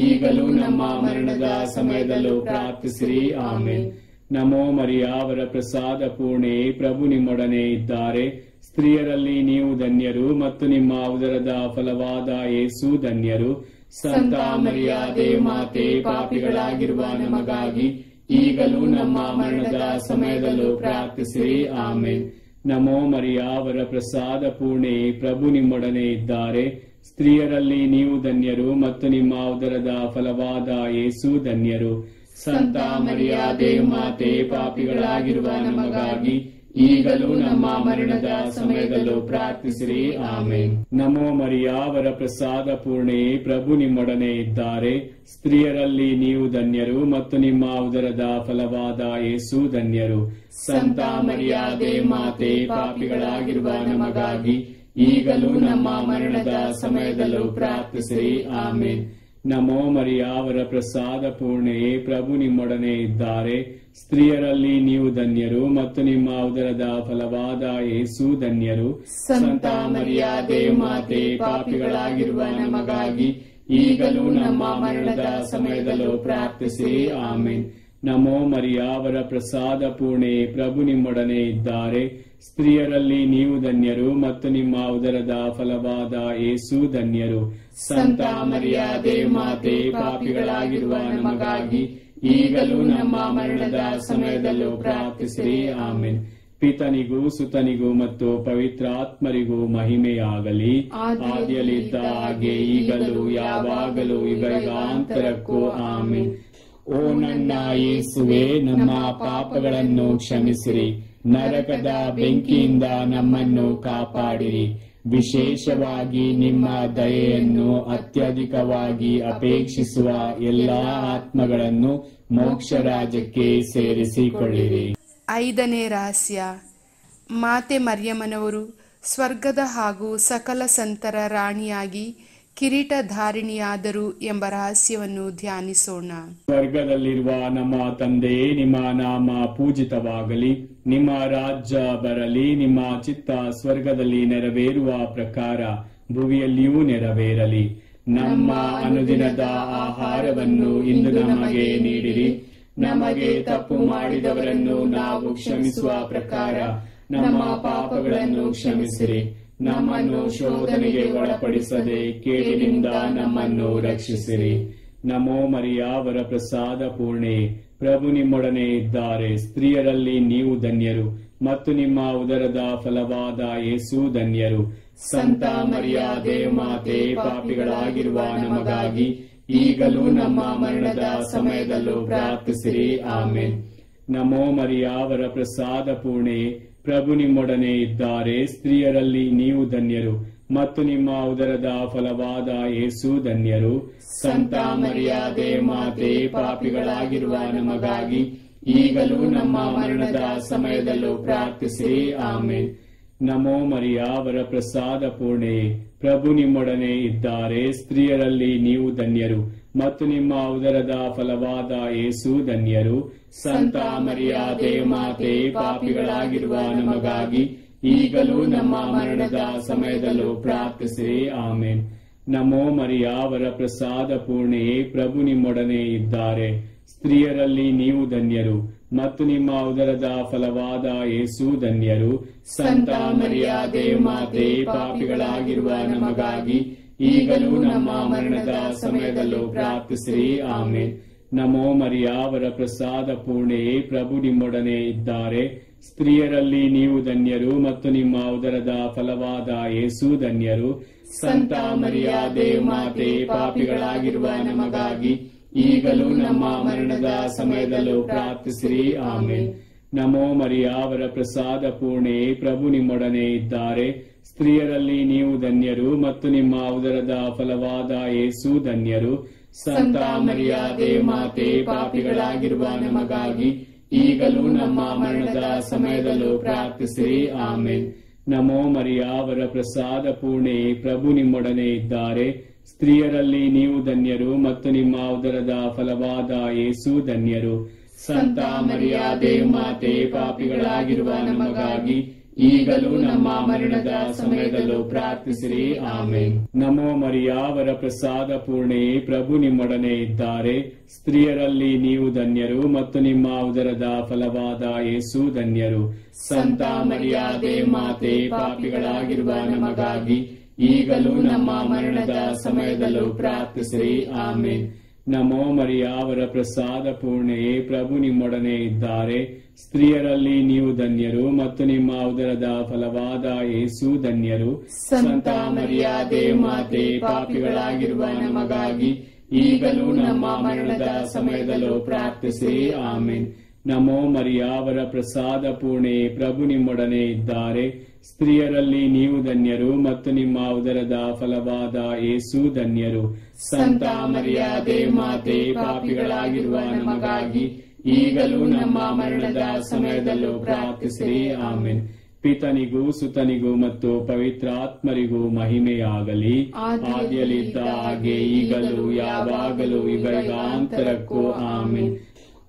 [SPEAKER 1] ಈಗಲೂ ನಮ್ಮ ಮರಣದ ಸಮಯದಲ್ಲೂ ಪ್ರಾರ್ಥಿಸಿರಿ. ಆಮೇನ್. ನಮೋ ಮರಿಯ, ವರ ಪ್ರಸಾದ ಪೂರ್ಣೆ, ಪ್ರಭು ನಿಮ್ಮೊಡನೆ ಇದ್ದಾರೆ. ಸ್ತ್ರೀಯರಲ್ಲಿ ನೀವು ಧನ್ಯರು ಮತ್ತು ನಿಮ್ಮ ಉದರದ ಫಲವಾದ ಯೇಸು ಧನ್ಯರು. ಸಂತ ಮರಿಯ ದೇವಮಾತೆ, ಪಾಪಿಗಳಾಗಿರುವ ನಮಗಾಗಿ ಈಗಲೂ ನಮ್ಮ ಮರಣದ ಸಮಯದಲ್ಲೂ ಪ್ರಾರ್ಥಿಸಿರಿ. ಆಮೇನ್. ನಮೋ ಮರಿಯ, ವರ ಪ್ರಸಾದ ಪೂರ್ಣೆ, ಪ್ರಭು ನಿಮ್ಮೊಡನೆ ಇದ್ದಾರೆ. ಸ್ತ್ರೀಯರಲ್ಲಿ ನೀವು ಧನ್ಯರು ಮತ್ತು ನಿಮ್ಮ ಉದರದ ಫಲವಾದ ಯೇಸು ಧನ್ಯರು. ಸಂತ ಮರಿಯ ದೇವಮಾತೆ, ಪಾಪಿಗಳಾಗಿರುವ ನಮಗಾಗಿ ಈಗಲೂ ನಮ್ಮ ಮರಣದ ಸಮಯದಲ್ಲೂ ಪ್ರಾರ್ಥಿಸಿರಿ. ಆಮೇನ್. ನಮೋ ಮರಿಯ, ವರ ಪ್ರಸಾದ ಪೂರ್ಣೆ, ಪ್ರಭು ನಿಮ್ಮೊಡನೆ ಇದ್ದಾರೆ. ಸ್ತ್ರೀಯರಲ್ಲಿ ನೀವು ಧನ್ಯರು ಮತ್ತು ನಿಮ್ಮ ಉದರದ ಫಲವಾದ ಯೇಸು ಧನ್ಯರು. ಸಂತ ಮರಿಯ ದೇವಮಾತೆ, ಪಾಪಿಗಳಾಗಿರುವ ನಮಗಾಗಿ ಈಗಲೂ ನಮ್ಮ ಮರಣದ ಸಮಯದಲ್ಲೂ ಪ್ರಾರ್ಥಿಸಿರಿ. ಆಮೇನ್. ನಮೋ ಮರಿಯಾವರ ಪ್ರಸಾದ ಪೂರ್ಣೆಯೇ, ಪ್ರಭು ನಿಮ್ಮೊಡನೆ ಇದ್ದಾರೆ. ಸ್ತ್ರೀಯರಲ್ಲಿ ನೀವು ಧನ್ಯರು ಮತ್ತು ನಿಮ್ಮ ಉದರದ ಫಲವಾದ ಯೇಸು ಧನ್ಯರು. ಸಂತ ಮರಿಯಾದೆ ಮಾತೆ, ಪಾಪಿಗಳಾಗಿರುವ ನಮಗಾಗಿ ಈಗಲೂ ನಮ್ಮ ಮರಣದ ಸಮಯದಲ್ಲೂ ಪ್ರಾರ್ಥಿಸಿರಿ. ಆಮೆನ್. ನಮೋ ಮರಿಯಾವರ ಪ್ರಸಾದ ಪೂರ್ಣೆ, ಪ್ರಭು ನಿಮ್ಮೊಡನೆ ಇದ್ದಾರೆ. ಸ್ತ್ರೀಯರಲ್ಲಿ ನೀವು ಧನ್ಯರು ಮತ್ತು ನಿಮ್ಮ ಉದರದ ಫಲವಾದ ಯೇಸು ಧನ್ಯರು. ಸಂತ ಮರಿಯಾದೆ ಮಾತೆ, ಪಾಪಿಗಳಾಗಿರುವ ನಮಗಾಗಿ ಈಗಲೂ ನಮ್ಮ ಮರಣದ ಸಮಯದಲ್ಲೂ ಪ್ರಾರ್ಥಿಸಿರಿ. ಆಮೆನ್. ಪಿತನಿಗೂ ಸುತನಿಗೂ ಮತ್ತು ಪವಿತ್ರಾತ್ಮರಿಗೂ ಮಹಿಮೆಯಾಗಲಿ, ಆದಿಯಲ್ಲಿದ್ದ ಹಾಗೆ ಈಗಲೂ ಯಾವಾಗಲೂ ಯುಗಾಂತರಕ್ಕೂ. ಆಮೆನ್. ಓ ನನ್ನ ಯೇಸುವೆ, ನಮ್ಮ ಪಾಪಗಳನ್ನು ಕ್ಷಮಿಸಿರಿ, ನರಕದ ಬೆಂಕಿಯಿಂದ ನಮ್ಮನ್ನು ಕಾಪಾಡಿರಿ. ವಿಶೇಷವಾಗಿ ನಿಮ್ಮ ದಯೆಯನ್ನು ಅತ್ಯಧಿಕವಾಗಿ ಅಪೇಕ್ಷಿಸುವ ಎಲ್ಲಾ ಆತ್ಮಗಳನ್ನು ಮೋಕ್ಷ ರಾಜ್ಯಕ್ಕೆ ಸೇರಿಸಿಕೊಳ್ಳಿರಿ.
[SPEAKER 2] 5ನೇ ರಹಸ್ಯ, ಮಾತೆ ಮರಿಯಮ್ಮನವರು ಸ್ವರ್ಗದ ಹಾಗೂ ಸಕಲ ಸಂತರ ರಾಣಿಯಾಗಿ ಕಿರೀಟಧಾರಿಣಿಯಾದರು ಎಂಬ ರಹಸ್ಯವನ್ನು ಧ್ಯಾನಿಸೋಣ.
[SPEAKER 1] ಸ್ವರ್ಗದಲ್ಲಿರುವ ನಮ್ಮ ತಂದೆಯೇ, ನಿಮ್ಮ ನಾಮ ಪೂಜಿತವಾಗಲಿ, ನಿಮ್ಮ ರಾಜ್ಯ ಬರಲಿ, ನಿಮ್ಮ ಚಿತ್ತ ಸ್ವರ್ಗದಲ್ಲಿ ನೆರವೇರುವ ಪ್ರಕಾರ ಭುವಿಯಲ್ಲಿಯೂ ನೆರವೇರಲಿ. ನಮ್ಮ ಅನುದಿನದ ಆಹಾರವನ್ನು ಇಂದು ನಮಗೆ ನೀಡಿರಿ. ನಮಗೆ ತಪ್ಪು ಮಾಡಿದವರನ್ನು ನಾವು ಕ್ಷಮಿಸುವ ಪ್ರಕಾರ ನಮ್ಮ ಪಾಪಗಳನ್ನು ಕ್ಷಮಿಸಿರಿ. ನಮ್ಮನ್ನು ಶೋಧನೆಗೆ ಒಳಪಡಿಸದೆ ಕೇಡಿನಿಂದ ನಮ್ಮನ್ನು ರಕ್ಷಿಸಿರಿ. ನಮೋ ಮರಿಯಾವರ ಪ್ರಸಾದ ಪೂರ್ಣೆ, ಪ್ರಭು ನಿಮ್ಮೊಡನೆ ಇದ್ದಾರೆ. ಸ್ತ್ರೀಯರಲ್ಲಿ ನೀವು ಧನ್ಯರು ಮತ್ತು ನಿಮ್ಮ ಉದರದ ಫಲವಾದ ಯೇಸು ಧನ್ಯರು. ಸಂತ ಮರಿಯಾದೆ ಮಾತೆ, ಪಾಪಿಗಳಾಗಿರುವ ನಮಗಾಗಿ ಈಗಲೂ ನಮ್ಮ ಮರಣದ ಸಮಯದಲ್ಲೂ ಪ್ರಾರ್ಥಿಸಿರಿ. ಆಮೆನ್. ನಮೋ ಮರಿಯಾವರ ಪ್ರಸಾದ ಪೂರ್ಣೆ, ಪ್ರಭು ನಿಮ್ಮೊಡನೆ ಇದ್ದಾರೆ. ಸ್ತ್ರೀಯರಲ್ಲಿ ನೀವು ಧನ್ಯರು ಮತ್ತು ನಿಮ್ಮ ಉದರದ ಫಲವಾದ ಯೇಸು ಧನ್ಯರು. ಸಂತ ಮರಿಯಾದೆ ಮಾತೆ, ಪಾಪಿಗಳಾಗಿರುವ ನಮಗಾಗಿ ಈಗಲೂ ನಮ್ಮ ಮರಣದ ಸಮಯದಲ್ಲೂ ಪ್ರಾರ್ಥಿಸಿರಿ. ಆಮೆನ್. ನಮೋ ಮರಿಯಾವರ ಪ್ರಸಾದ ಪೂರ್ಣೆ, ಪ್ರಭು ನಿಮ್ಮೊಡನೆ ಇದ್ದಾರೆ. ಸ್ತ್ರೀಯರಲ್ಲಿ ನೀವು ಧನ್ಯರು ಮತ್ತು ನಿಮ್ಮ ಉದರದ ಫಲವಾದ ಯೇಸು ಧನ್ಯರು. ಸಂತ ಮರಿಯಾದೆ ಮಾತೆ, ಪಾಪಿಗಳಾಗಿರುವ ನಮಗಾಗಿ ಈಗಲೂ ನಮ್ಮ ಮರಣದ ಸಮಯದಲ್ಲೂ ಪ್ರಾರ್ಥಿಸಿರಿ. ಆಮೆನ್. ನಮೋ ಮರಿಯಾವರ ಪ್ರಸಾದ ಪೂರ್ಣೆಯೇ, ಪ್ರಭು ನಿಮ್ಮೊಡನೆ ಇದ್ದಾರೆ. ಸ್ತ್ರೀಯರಲ್ಲಿ ನೀವು ಧನ್ಯರು ಮತ್ತು ನಿಮ್ಮ ಉದರದ ಫಲವಾದ ಯೇಸು ಧನ್ಯರು. ಸಂತ ಮರಿಯಾದೆ ಮಾತೆ, ಪಾಪಿಗಳಾಗಿರುವ ನಮಗಾಗಿ ಈಗಲೂ ನಮ್ಮ ಮರಣದ ಸಮಯದಲ್ಲೂ ಪ್ರಾರ್ಥಿಸಿರಿ. ಆಮೆನ್. ನಮೋ ಮರಿಯಾವರ ಪ್ರಸಾದ ಪೂರ್ಣೆಯೇ, ಪ್ರಭು ನಿಮ್ಮೊಡನೆ ಇದ್ದಾರೆ. ಸ್ತ್ರೀಯರಲ್ಲಿ ನೀವು ಧನ್ಯರು ಮತ್ತು ನಿಮ್ಮ ಉದರದ ಫಲವಾದ ಯೇಸು ಧನ್ಯರು. ಸಂತ ಮರಿಯಾದೆ ಮಾತೆ, ಪಾಪಿಗಳಾಗಿರುವ ನಮಗಾಗಿ ಈಗಲೂ ನಮ್ಮ ಮರಣದ ಸಮಯದಲ್ಲೂ ಪ್ರಾರ್ಥಿಸಿರಿ. ಆಮೆನ್. ನಮೋ ಮರಿಯಾವರ ಪ್ರಸಾದ ಪೂರ್ಣೆ, ಪ್ರಭು ನಿಮ್ಮೊಡನೆ ಇದ್ದಾರೆ. ಸ್ತ್ರೀಯರಲ್ಲಿ ನೀವು ಧನ್ಯರು ಮತ್ತು ನಿಮ್ಮ ಉದರದ ಫಲವಾದ ಯೇಸು ಧನ್ಯರು. ಸಂತ ಮರಿಯಾದೆ ಮಾತೆ, ಪಾಪಿಗಳಾಗಿರುವ ನಮಗಾಗಿ ಈಗಲೂ ನಮ್ಮ ಮರಣದ ಸಮಯದಲ್ಲೂ ಪ್ರಾರ್ಥಿಸಿರಿ. ಆಮೆನ್. ನಮೋ ಮರಿಯಾವರ ಪ್ರಸಾದ ಪೂರ್ಣೆ, ಪ್ರಭು ನಿಮ್ಮೊಡನೆ ಇದ್ದಾರೆ. ಸ್ತ್ರೀಯರಲ್ಲಿ ನೀವು ಧನ್ಯರು ಮತ್ತು ನಿಮ್ಮ ಉದರದ ಫಲವಾದ ಯೇಸು ಧನ್ಯರು. ಸಂತ ಮರಿಯಾದೆ ಮಾತೆ, ಪಾಪಿಗಳಾಗಿರುವ ನಮಗಾಗಿ ಈಗಲೂ ನಮ್ಮ ಮರಣದ ಸಮಯದಲ್ಲೂ ಪ್ರಾರ್ಥಿಸಿರಿ. ಆಮೆನ್. ನಮೋ ಮರಿಯಾವರ ಪ್ರಸಾದ ಪೂರ್ಣೆ, ಪ್ರಭು ನಿಮ್ಮೊಡನೆ ಇದ್ದಾರೆ. ಸ್ತ್ರೀಯರಲ್ಲಿ ನೀವು ಧನ್ಯರು ಮತ್ತು ನಿಮ್ಮ ಉದರದ ಫಲವಾದ ಯೇಸು ಧನ್ಯರು. ಸಂತ ಮರಿಯಾದೆ ಮಾತೆ, ಪಾಪಿಗಳಾಗಿರುವ ನಮಗಾಗಿ ಈಗಲೂ ನಮ್ಮ ಮರಣದ ಸಮಯದಲ್ಲೂ ಪ್ರಾರ್ಥಿಸಿರಿ. ಆಮೆನ್. ನಮೋ ಮರಿಯಾವರ ಪ್ರಸಾದ ಪೂರ್ಣೆ, ಪ್ರಭು ನಿಮ್ಮೊಡನೆ ಇದ್ದಾರೆ. ಸ್ತ್ರೀಯರಲ್ಲಿ ನೀವು ಧನ್ಯರು ಮತ್ತು ನಿಮ್ಮ ಉದರದ ಫಲವಾದ ಯೇಸು ಧನ್ಯರು. ಸಂತ ಮರಿಯಾದೆ ಮಾತೆ, ಪಾಪಿಗಳಾಗಿರುವ ನಮಗಾಗಿ ಈಗಲೂ ನಮ್ಮ ಮರಣದ ಸಮಯದಲ್ಲೂ ಪ್ರಾರ್ಥಿಸಿರಿ. ಆಮೆನ್. ನಮೋ ಮರಿಯಾವರ ಪ್ರಸಾದ ಪೂರ್ಣೆ, ಪ್ರಭು ನಿಮ್ಮೊಡನೆ ಇದ್ದಾರೆ. ಸ್ತ್ರೀಯರಲ್ಲಿ ನೀವು ಧನ್ಯರು ಮತ್ತು ನಿಮ್ಮ ಉದರದ ಫಲವಾದ ಯೇಸು ಧನ್ಯರು. ಸಂತ ಮರಿಯಾದೆ ಮಾತೆ, ಪಾಪಿಗಳಾಗಿರುವ ನಮಗಾಗಿ ಈಗಲೂ ನಮ್ಮ ಮರಣದ ಸಮಯದಲ್ಲೂ ಪ್ರಾರ್ಥಿಸಿರಿ. ಆಮೆನ್. ಪಿತನಿಗೂ ಸುತನಿಗೂ ಮತ್ತು ಪವಿತ್ರಾತ್ಮರಿಗೂ ಮಹಿಮೆಯಾಗಲಿ. ಆದಿಯಲ್ಲಿದ್ದ ಹಾಗೆ ಈಗಲೂ ಯಾವಾಗಲೂ ಯುಗಯುಗಾಂತರಕ್ಕೂ ಆಮೆನ್.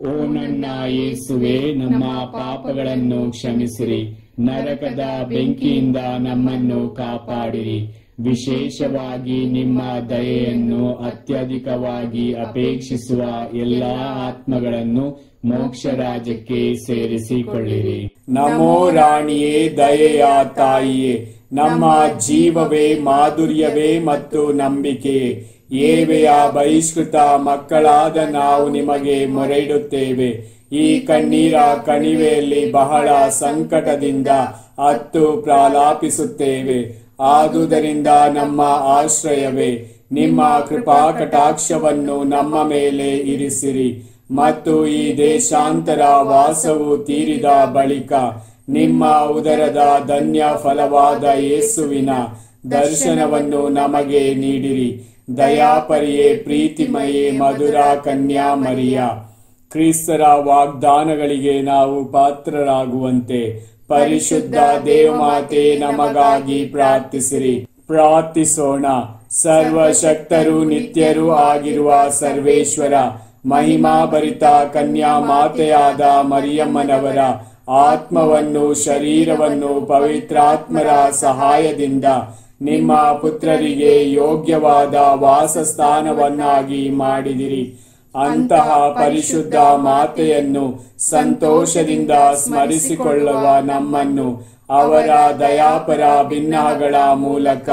[SPEAKER 1] ಓ ನನ್ನ ಯೇಸುವೆ, ನಮ್ಮ ಪಾಪಗಳನ್ನು ಕ್ಷಮಿಸಿರಿ, ನರಕದ ಬೆಂಕಿಯಿಂದ ನಮ್ಮನ್ನು ಕಾಪಾಡಿರಿ. ವಿಶೇಷವಾಗಿ ನಿಮ್ಮ ದಯೆಯನ್ನು ಅತ್ಯಧಿಕವಾಗಿ ಅಪೇಕ್ಷಿಸುವ ಎಲ್ಲಾ ಆತ್ಮಗಳನ್ನು ಮೋಕ್ಷ ರಾಜ್ಯಕ್ಕೆ ಸೇರಿಸಿಕೊಳ್ಳಿರಿ.
[SPEAKER 3] ನಮೋ ರಾಣಿಯೇ, ದಯೆಯ ತಾಯಿಯೇ, ನಮ್ಮ ಜೀವವೇ, ಮಾಧುರ್ಯವೇ ಮತ್ತು ನಂಬಿಕೆಯೇ, ಏವೆಯ ಬಹಿಷ್ಕೃತ ಮಕ್ಕಳಾದ ನಾವು ನಿಮಗೆ ಮೊರೆಯಿಡುತ್ತೇವೆ. ಈ ಕಣ್ಣೀರ ಕಣಿವೆಯಲ್ಲಿ ಬಹಳ ಸಂಕಟದಿಂದ ಅತ್ತು ಪ್ರಲಾಪಿಸುತ್ತೇವೆ. ಆದುದರಿಂದ ನಮ್ಮ ಆಶ್ರಯವೇ, ನಿಮ್ಮ ಕೃಪಾ ಕಟಾಕ್ಷವನ್ನು ನಮ್ಮ ಮೇಲೆ ಇರಿಸಿರಿ. ಮತ್ತು ಈ ದೇಶಾಂತರ ವಾಸವು ತೀರಿದ ಬಳಿಕ ನಿಮ್ಮ ಉದರದ ಧನ್ಯ ಫಲವಾದ ಯೇಸುವಿನ ದರ್ಶನವನ್ನು ನಮಗೆ ನೀಡಿರಿ. ದಯಾಪರಿಯೇ, ಪ್ರೀತಿಮಯೇ, ಮಧುರ ಕನ್ಯಾ ಮರಿಯ, ಕ್ರಿಸ್ತರ ವಾಗ್ದಾನಗಳಿಗೆ ನಾವು ಪಾತ್ರರಾಗುವಂತೆ ಪರಿಶುದ್ಧ ದೇವಮಾತೆ ನಮಗಾಗಿ ಪ್ರಾರ್ಥಿಸಿರಿ. ಪ್ರಾರ್ಥಿಸೋಣ. ಸರ್ವಶಕ್ತರು ನಿತ್ಯರೂ ಆಗಿರುವ ಸರ್ವೇಶ್ವರ, ಮಹಿಮಾಭರಿತ ಕನ್ಯಾ ಮಾತೆಯಾದ ಮರಿಯಮ್ಮನವರ ಆತ್ಮವನ್ನು ಶರೀರವನ್ನು ಪವಿತ್ರಾತ್ಮರ ಸಹಾಯದಿಂದ ನಿಮ್ಮ ಪುತ್ರರಿಗೆ ಯೋಗ್ಯವಾದ ವಾಸಸ್ಥಾನವನ್ನಾಗಿ ಮಾಡಿದಿರಿ. ಅಂತಹ ಪರಿಶುದ್ಧ ಮಾತೆಯನ್ನು ಸಂತೋಷದಿಂದ ಸ್ಮರಿಸಿಕೊಳ್ಳುವ ನಮ್ಮನ್ನು ಅವರ ದಯಾಪರ ಭಿನ್ನಗಳ ಮೂಲಕ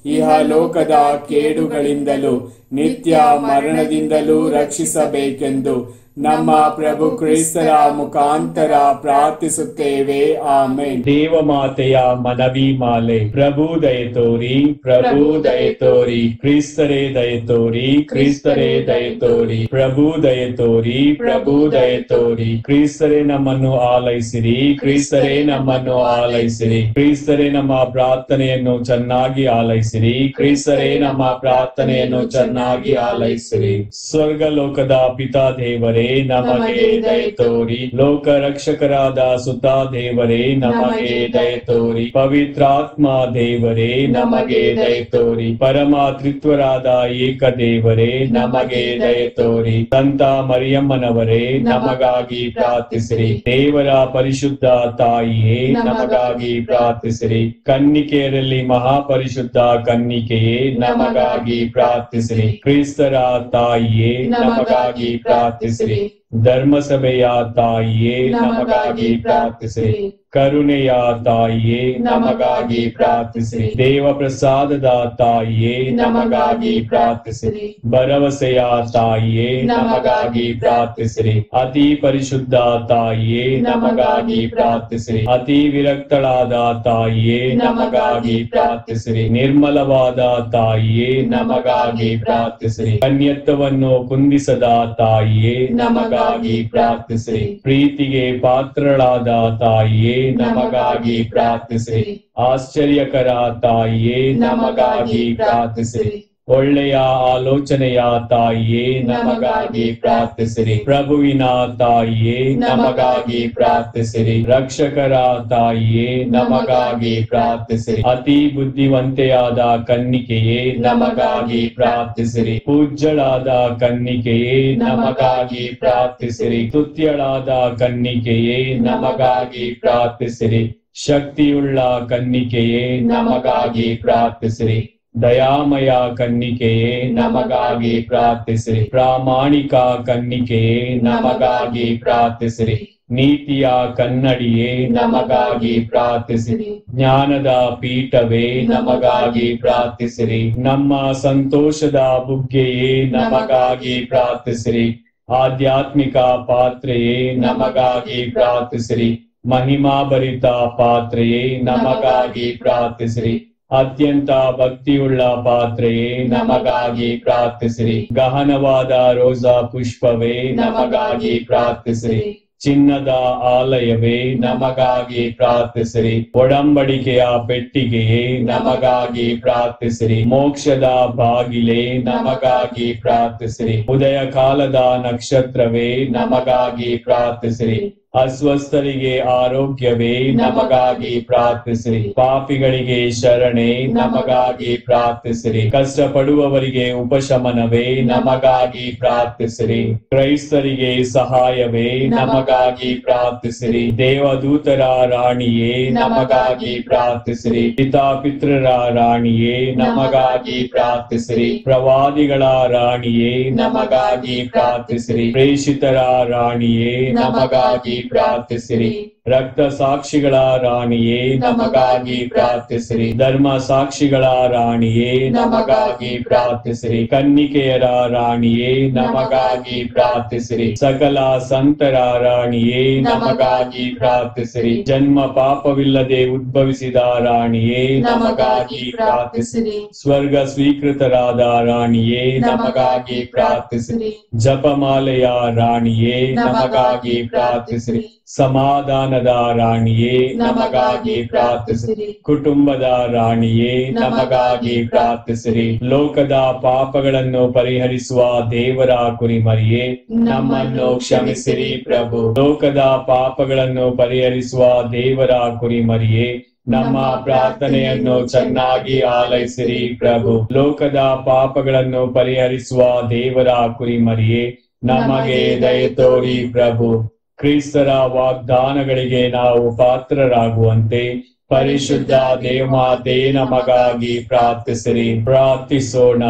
[SPEAKER 3] ಇಹಲೋಕದ ಕೇಡುಗಳಿಂದಲೂ ನಿತ್ಯ ಮರಣದಿಂದಲೂ ರಕ್ಷಿಸಬೇಕೆಂದು ನಮ್ಮ ಪ್ರಭು ಕ್ರಿಸ್ತರ ಮುಖಾಂತರ ಪ್ರಾರ್ಥಿಸುತ್ತೇವೆ. ಆಮೆನ್.
[SPEAKER 4] ದೇವಮಾತೆಯ ಮನವಿ ಮಾಲೆ. ಪ್ರಭು ದಯೆ ತೋರಿ, ಪ್ರಭು ದಯೆ ತೋರಿ, ಕ್ರಿಸ್ತರೇ ದಯೆ ತೋರಿ, ಕ್ರಿಸ್ತರೇ ದಯೆ ತೋರಿ, ಪ್ರಭು ದಯೆ ತೋರಿ, ಪ್ರಭು ದಯೆ ತೋರಿ. ಕ್ರಿಸ್ತರೇ ನಮ್ಮನ್ನು ಆಲೈಸಿರಿ, ಕ್ರಿಸ್ತರೇ ನಮ್ಮನ್ನು ಆಲೈಸಿರಿ, ಕ್ರಿಸ್ತರೇ ನಮ್ಮ ಪ್ರಾರ್ಥನೆಯನ್ನು ಚೆನ್ನಾಗಿ ಆಲೈಸಿರಿ, ಕ್ರಿಸ್ತರೇ ನಮ್ಮ ಪ್ರಾರ್ಥನೆಯನ್ನು ಚೆನ್ನಾಗಿ ಆಲೈಸಿರಿ. ಸ್ವರ್ಗ ಲೋಕದ ಪಿತಾ ದೇವರೇ ನಮಗೆ ದಯೆ ತೋರಿ. ಲೋಕ ರಕ್ಷಕರಾದ ಸುತ ದೇವರೇ ನಮಗೆ ದಯೆ ತೋರಿ. ಪವಿತ್ರಾತ್ಮ ದೇವರೇ ನಮಗೆ ದಯೆ ತೋರಿ. ಪರಮ ತ್ರಿತ್ವರಾದ ಏಕ ದೇವರೇ ನಮಗೆ ದಯೆ ತೋರಿ. ಸಂತ ಮರಿಯಮ್ಮನವರೇ ನಮಗಾಗಿ ಪ್ರಾರ್ಥಿಸಿರಿ. ದೇವರ ಪರಿಶುದ್ಧ ತಾಯಿಯೇ ನಮಗಾಗಿ ಪ್ರಾರ್ಥಿಸಿರಿ. ಕನ್ನಿಕೆಯರಲ್ಲಿ ಮಹಾಪರಿಶುದ್ಧ ಕನ್ನಿಕೆಯೇ ನಮಗಾಗಿ ಪ್ರಾರ್ಥಿಸಿರಿ. ಕ್ರಿಸ್ತರ ತಾಯಿಯೇ ನಮಗಾಗಿ ಪ್ರಾರ್ಥಿಸಿರಿ. ಧರ್ಮಸಭೆಯ ತಾಯಿಯೇ ನಮಗಾಗಿ ಪ್ರಾರ್ಥಿಸಿರಿ. ಕರುಣೆಯ ತಾಯಿಯೇ ನಮಗಾಗಿ ಪ್ರಾರ್ಥಿಸಿರಿ. ದೇವ ಪ್ರಸಾದದ ತಾಯಿಯೇ ನಮಗಾಗಿ ಪ್ರಾರ್ಥಿಸಿರಿ. ಭರವಸೆಯ ತಾಯಿಯೇ ನಮಗಾಗಿ ಪ್ರಾರ್ಥಿಸಿರಿ. ಅತಿ ಪರಿಶುದ್ಧ ತಾಯಿಯೇ ನಮಗಾಗಿ ಪ್ರಾರ್ಥಿಸಿರಿ. ಅತಿ ವಿರಕ್ತಳಾದ ತಾಯಿಯೇ ನಮಗಾಗಿ ಪ್ರಾರ್ಥಿಸಿರಿ. ನಿರ್ಮಲವಾದ ತಾಯಿಯೇ ನಮಗಾಗಿ ಪ್ರಾರ್ಥಿಸಿರಿ. ಕನ್ಯತ್ವವನ್ನು ಕುಂದಿಸದ ತಾಯಿಯೇ ನಮಗಾಗಿ ಪ್ರಾರ್ಥಿಸಿರಿ. ಪ್ರೀತಿಗೆ ಪಾತ್ರಳಾದ ತಾಯಿಯೇ ನಮಗಾಗಿ ಪ್ರಾರ್ಥಿಸಿರಿ. ಆಶ್ಚರ್ಯಕರ ತಾಯಿಯೇ ನಮಗಾಗಿ ಪ್ರಾರ್ಥಿಸಿರಿ. ಒಳ್ಳೆಯ ಆಲೋಚನೆಯ ತಾಯಿಯೇ ನಮಗಾಗಿ ಪ್ರಾರ್ಥಿಸಿರಿ. ಪ್ರಭುವಿನ ತಾಯಿಯೇ ನಮಗಾಗಿ ಪ್ರಾರ್ಥಿಸಿರಿ. ರಕ್ಷಕರ ತಾಯಿಯೇ ನಮಗಾಗಿ ಪ್ರಾರ್ಥಿಸಿರಿ. ಅತಿ ಬುದ್ಧಿವಂತೆಯಾದ ಕನ್ನಿಕೆಯೇ ನಮಗಾಗಿ ಪ್ರಾರ್ಥಿಸಿರಿ. ಪೂಜ್ಯಳಾದ ಕನ್ನಿಕೆಯೇ ನಮಗಾಗಿ ಪ್ರಾರ್ಥಿಸಿರಿ. ಸ್ತುತ್ಯಳಾದ ಕನ್ನಿಕೆಯೇ ನಮಗಾಗಿ ಪ್ರಾರ್ಥಿಸಿರಿ. ಶಕ್ತಿಯುಳ್ಳ ಕನ್ನಿಕೆಯೇ ನಮಗಾಗಿ ಪ್ರಾರ್ಥಿಸಿರಿ. ದಯಾಮಯ ಕನ್ನಿಕೆಯೇ ನಮಗಾಗಿ ಪ್ರಾರ್ಥಿಸಿರಿ. ಪ್ರಾಮಾಣಿಕ ಕನ್ನಿಕೆಯೇ ನಮಗಾಗಿ ಪ್ರಾರ್ಥಿಸಿರಿ. ನೀತಿಯ ಕನ್ನಡಿಯೇ ನಮಗಾಗಿ ಪ್ರಾರ್ಥಿಸಿರಿ. ಜ್ಞಾನದ ಪೀಠವೇ ನಮಗಾಗಿ ಪ್ರಾರ್ಥಿಸಿರಿ. ನಮ್ಮ ಸಂತೋಷದ ಬುಗ್ಗೆಯೇ ನಮಗಾಗಿ ಪ್ರಾರ್ಥಿಸಿರಿ. ಆಧ್ಯಾತ್ಮಿಕ ಪಾತ್ರೆಯೇ ನಮಗಾಗಿ ಪ್ರಾರ್ಥಿಸಿರಿ. ಮಹಿಮಾಭರಿತ ಪಾತ್ರೆಯೇ ನಮಗಾಗಿ ಪ್ರಾರ್ಥಿಸಿರಿ. ಅತ್ಯಂತ ಭಕ್ತಿಯುಳ್ಳ ಪಾತ್ರೆಯೇ ನಮಗಾಗಿ ಪ್ರಾರ್ಥಿಸಿರಿ. ಗಹನವಾದ ರೋಜಾ ಪುಷ್ಪವೇ ನಮಗಾಗಿ ಪ್ರಾರ್ಥಿಸಿರಿ. ಚಿನ್ನದ ಆಲಯವೇ ನಮಗಾಗಿ ಪ್ರಾರ್ಥಿಸಿರಿ. ಒಡಂಬಡಿಕೆಯ ಪೆಟ್ಟಿಗೆಯೇ ನಮಗಾಗಿ ಪ್ರಾರ್ಥಿಸಿರಿ. ಮೋಕ್ಷದ ಬಾಗಿಲೇ ನಮಗಾಗಿ ಪ್ರಾರ್ಥಿಸಿರಿ. ಉದಯ ಕಾಲದ ನಕ್ಷತ್ರವೇ ನಮಗಾಗಿ ಪ್ರಾರ್ಥಿಸಿರಿ. ಅಸ್ವಸ್ಥರಿಗೆ ಆರೋಗ್ಯವೇ, ನಮಗಾಗಿ ಪ್ರಾರ್ಥಿಸಿರಿ. ಪಾಪಿಗಳಿಗೆ ಶರಣೆ, ನಮಗಾಗಿ ಪ್ರಾರ್ಥಿಸಿರಿ. ಕಷ್ಟಪಡುವವರಿಗೆ ಉಪಶಮನವೇ, ನಮಗಾಗಿ ಪ್ರಾರ್ಥಿಸಿರಿ. ಕ್ರೈಸ್ತರಿಗೆ ಸಹಾಯವೇ, ನಮಗಾಗಿ ಪ್ರಾರ್ಥಿಸಿರಿ. ದೇವದೂತರ ರಾಣಿಯೇ, ನಮಗಾಗಿ ಪ್ರಾರ್ಥಿಸಿರಿ. ಪಿತಾಪಿತ್ರರ ರಾಣಿಯೇ, ನಮಗಾಗಿ ಪ್ರಾರ್ಥಿಸಿರಿ. ಪ್ರವಾದಿಗಳ ರಾಣಿಯೇ, ನಮಗಾಗಿ ಪ್ರಾರ್ಥಿಸಿರಿ. ಪ್ರೇಷಿತರ ರಾಣಿಯೇ, ನಮಗಾಗಿ ಪ್ರಾರ್ಥಿಸಿರಿ. ರಕ್ತ ಸಾಕ್ಷಿಗಳ ರಾಣಿಯೇ, ನಮಗಾಗಿ ಪ್ರಾರ್ಥಿಸಿರಿ. ಧರ್ಮ ಸಾಕ್ಷಿಗಳ ರಾಣಿಯೇ, ನಮಗಾಗಿ ಪ್ರಾರ್ಥಿಸಿರಿ. ಕನ್ನಿಕೆಯರ ರಾಣಿಯೇ, ನಮಗಾಗಿ ಪ್ರಾರ್ಥಿಸಿರಿ. ಸಕಲ ಸಂತರ ರಾಣಿಯೇ, ನಮಗಾಗಿ ಪ್ರಾರ್ಥಿಸಿರಿ. ಜನ್ಮ ಪಾಪವಿಲ್ಲದೆ ಉದ್ಭವಿಸಿದ ರಾಣಿಯೇ, ನಮಗಾಗಿ ಪ್ರಾರ್ಥಿಸಿರಿ. ಸ್ವರ್ಗ ಸ್ವೀಕೃತರಾದ ರಾಣಿಯೇ, ನಮಗಾಗಿ ಪ್ರಾರ್ಥಿಸಿರಿ. ಜಪಮಾಲೆಯ ರಾಣಿಯೇ, ನಮಗಾಗಿ ಪ್ರಾರ್ಥಿಸಿರಿ. ಸಮಾಧಾನದ ರಾಣಿಯೇ, ನಮಗಾಗಿ ಪ್ರಾರ್ಥಿಸಿರಿ. ಕುಟುಂಬದ ರಾಣಿಯೇ, ನಮಗಾಗಿ ಪ್ರಾರ್ಥಿಸಿರಿ. ಲೋಕದ ಪಾಪಗಳನ್ನು ಪರಿಹರಿಸುವ ದೇವರ ಕುರಿಮರಿಯೇ, ನಮ್ಮನ್ನು ಕ್ಷಮಿಸಿರಿ ಪ್ರಭು. ಲೋಕದ ಪಾಪಗಳನ್ನು ಪರಿಹರಿಸುವ ದೇವರ ಕುರಿಮರಿಯೇ, ನಮ್ಮ ಪ್ರಾರ್ಥನೆಯನ್ನು ಚೆನ್ನಾಗಿ ಆಲೈಸಿರಿ ಪ್ರಭು. ಲೋಕದ ಪಾಪಗಳನ್ನು ಪರಿಹರಿಸುವ ದೇವರ ಕುರಿಮರಿಯೇ, ನಮಗೆ ದಯೆ ತೋರಿ ಪ್ರಭು. ಕ್ರಿಸ್ತರ ವಾಗ್ದಾನಗಳಿಗೆ ನಾವು ಪಾತ್ರರಾಗುವಂತೆ ಪರಿಶುದ್ಧ ದೇವಮಾತೆ ನಮಗಾಗಿ ಪ್ರಾರ್ಥಿಸಿರಿ. ಪ್ರಾರ್ಥಿಸೋಣ.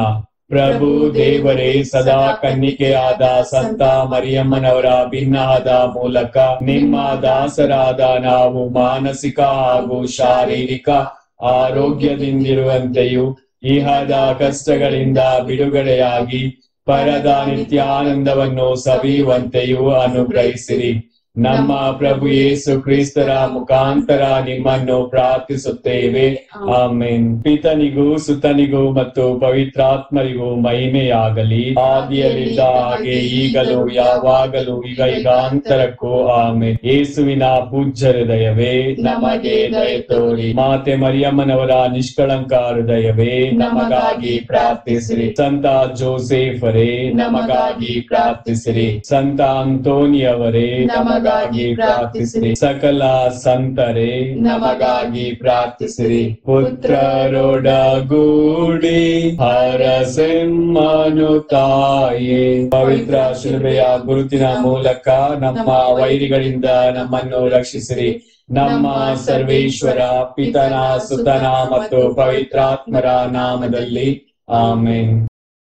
[SPEAKER 4] ಪ್ರಭು ದೇವರೇ, ಸದಾ ಕನ್ನಿಕೆಯಾದ ಸಂತ ಮರಿಯಮ್ಮನವರ ಭಿನ್ನಹದ ಮೂಲಕ ನಿಮ್ಮ ದಾಸರಾದ ನಾವು ಮಾನಸಿಕ ಹಾಗೂ ಶಾರೀರಿಕ ಆರೋಗ್ಯದಿಂದಿರುವಂತೆಯೂ ಇಹದ ಕಷ್ಟಗಳಿಂದ ಬಿಡುಗಡೆಯಾಗಿ ಪರದ ನಿತ್ಯಾನಂದವನ್ನು ಸವಿಯುವಂತೆಯೂ ಅನುಗ್ರಹಿಸಿರಿ. ನಮ್ಮ ಪ್ರಭು ಯೇಸು ಕ್ರಿಸ್ತರ ಮುಖಾಂತರ ನಿಮ್ಮನ್ನು ಪ್ರಾರ್ಥಿಸುತ್ತೇವೆ. ಆಮೆನ್. ಪಿತನಿಗೂ ಸುತನಿಗೂ ಮತ್ತು ಪವಿತ್ರಾತ್ಮರಿಗೂ ಮಹಿಮೆಯಾಗಲಿ, ಆದಿಯಲ್ಲಿದ್ದ ಹಾಗೆ ಈಗಲೂ ಯಾವಾಗಲೂ ಯುಗಾಂತರಕ್ಕೂ ಆಮೆನ್. ಯೇಸುವಿನ ಪೂಜ್ಯ ಹೃದಯವೇ, ನಮಗೆ ದಯೆ ತೋರಿ. ಮಾತೆ ಮರಿಯಮ್ಮನವರ ನಿಷ್ಕಳಂಕ ಹೃದಯವೇ, ನಮಗಾಗಿ ಪ್ರಾರ್ಥಿಸಿರಿ. ಸಂತ ಜೋಸೆಫರೇ, ನಮಗಾಗಿ ಪ್ರಾರ್ಥಿಸಿರಿ. ಸಂತ ಅಂತೋನಿಯವರೇ, ನಮಗಾಗಿ ಪ್ರಾರ್ಥಿಸಿರಿ. ಸಕಲ ಸಂತರೇ, ನಮಗಾಗಿ ಪ್ರಾರ್ಥಿಸಿರಿ. ಪುತ್ರರೊಡಗೂಡಿ ಹರಸೆಮ್ಮನು ತಾಯೇ, ಪವಿತ್ರ ಶಿಲುಬೆಯ ಗುರುತಿನ ಮೂಲಕ ನಮ್ಮ ವೈರಿಗಳಿಂದ ನಮ್ಮನ್ನು ರಕ್ಷಿಸಿರಿ. ನಮ್ಮ ಸರ್ವೇಶ್ವರ ಪಿತನ ಸುತನ ಮತ್ತು ಪವಿತ್ರಾತ್ಮರ ನಾಮದಲ್ಲಿ ಆಮೆನ್.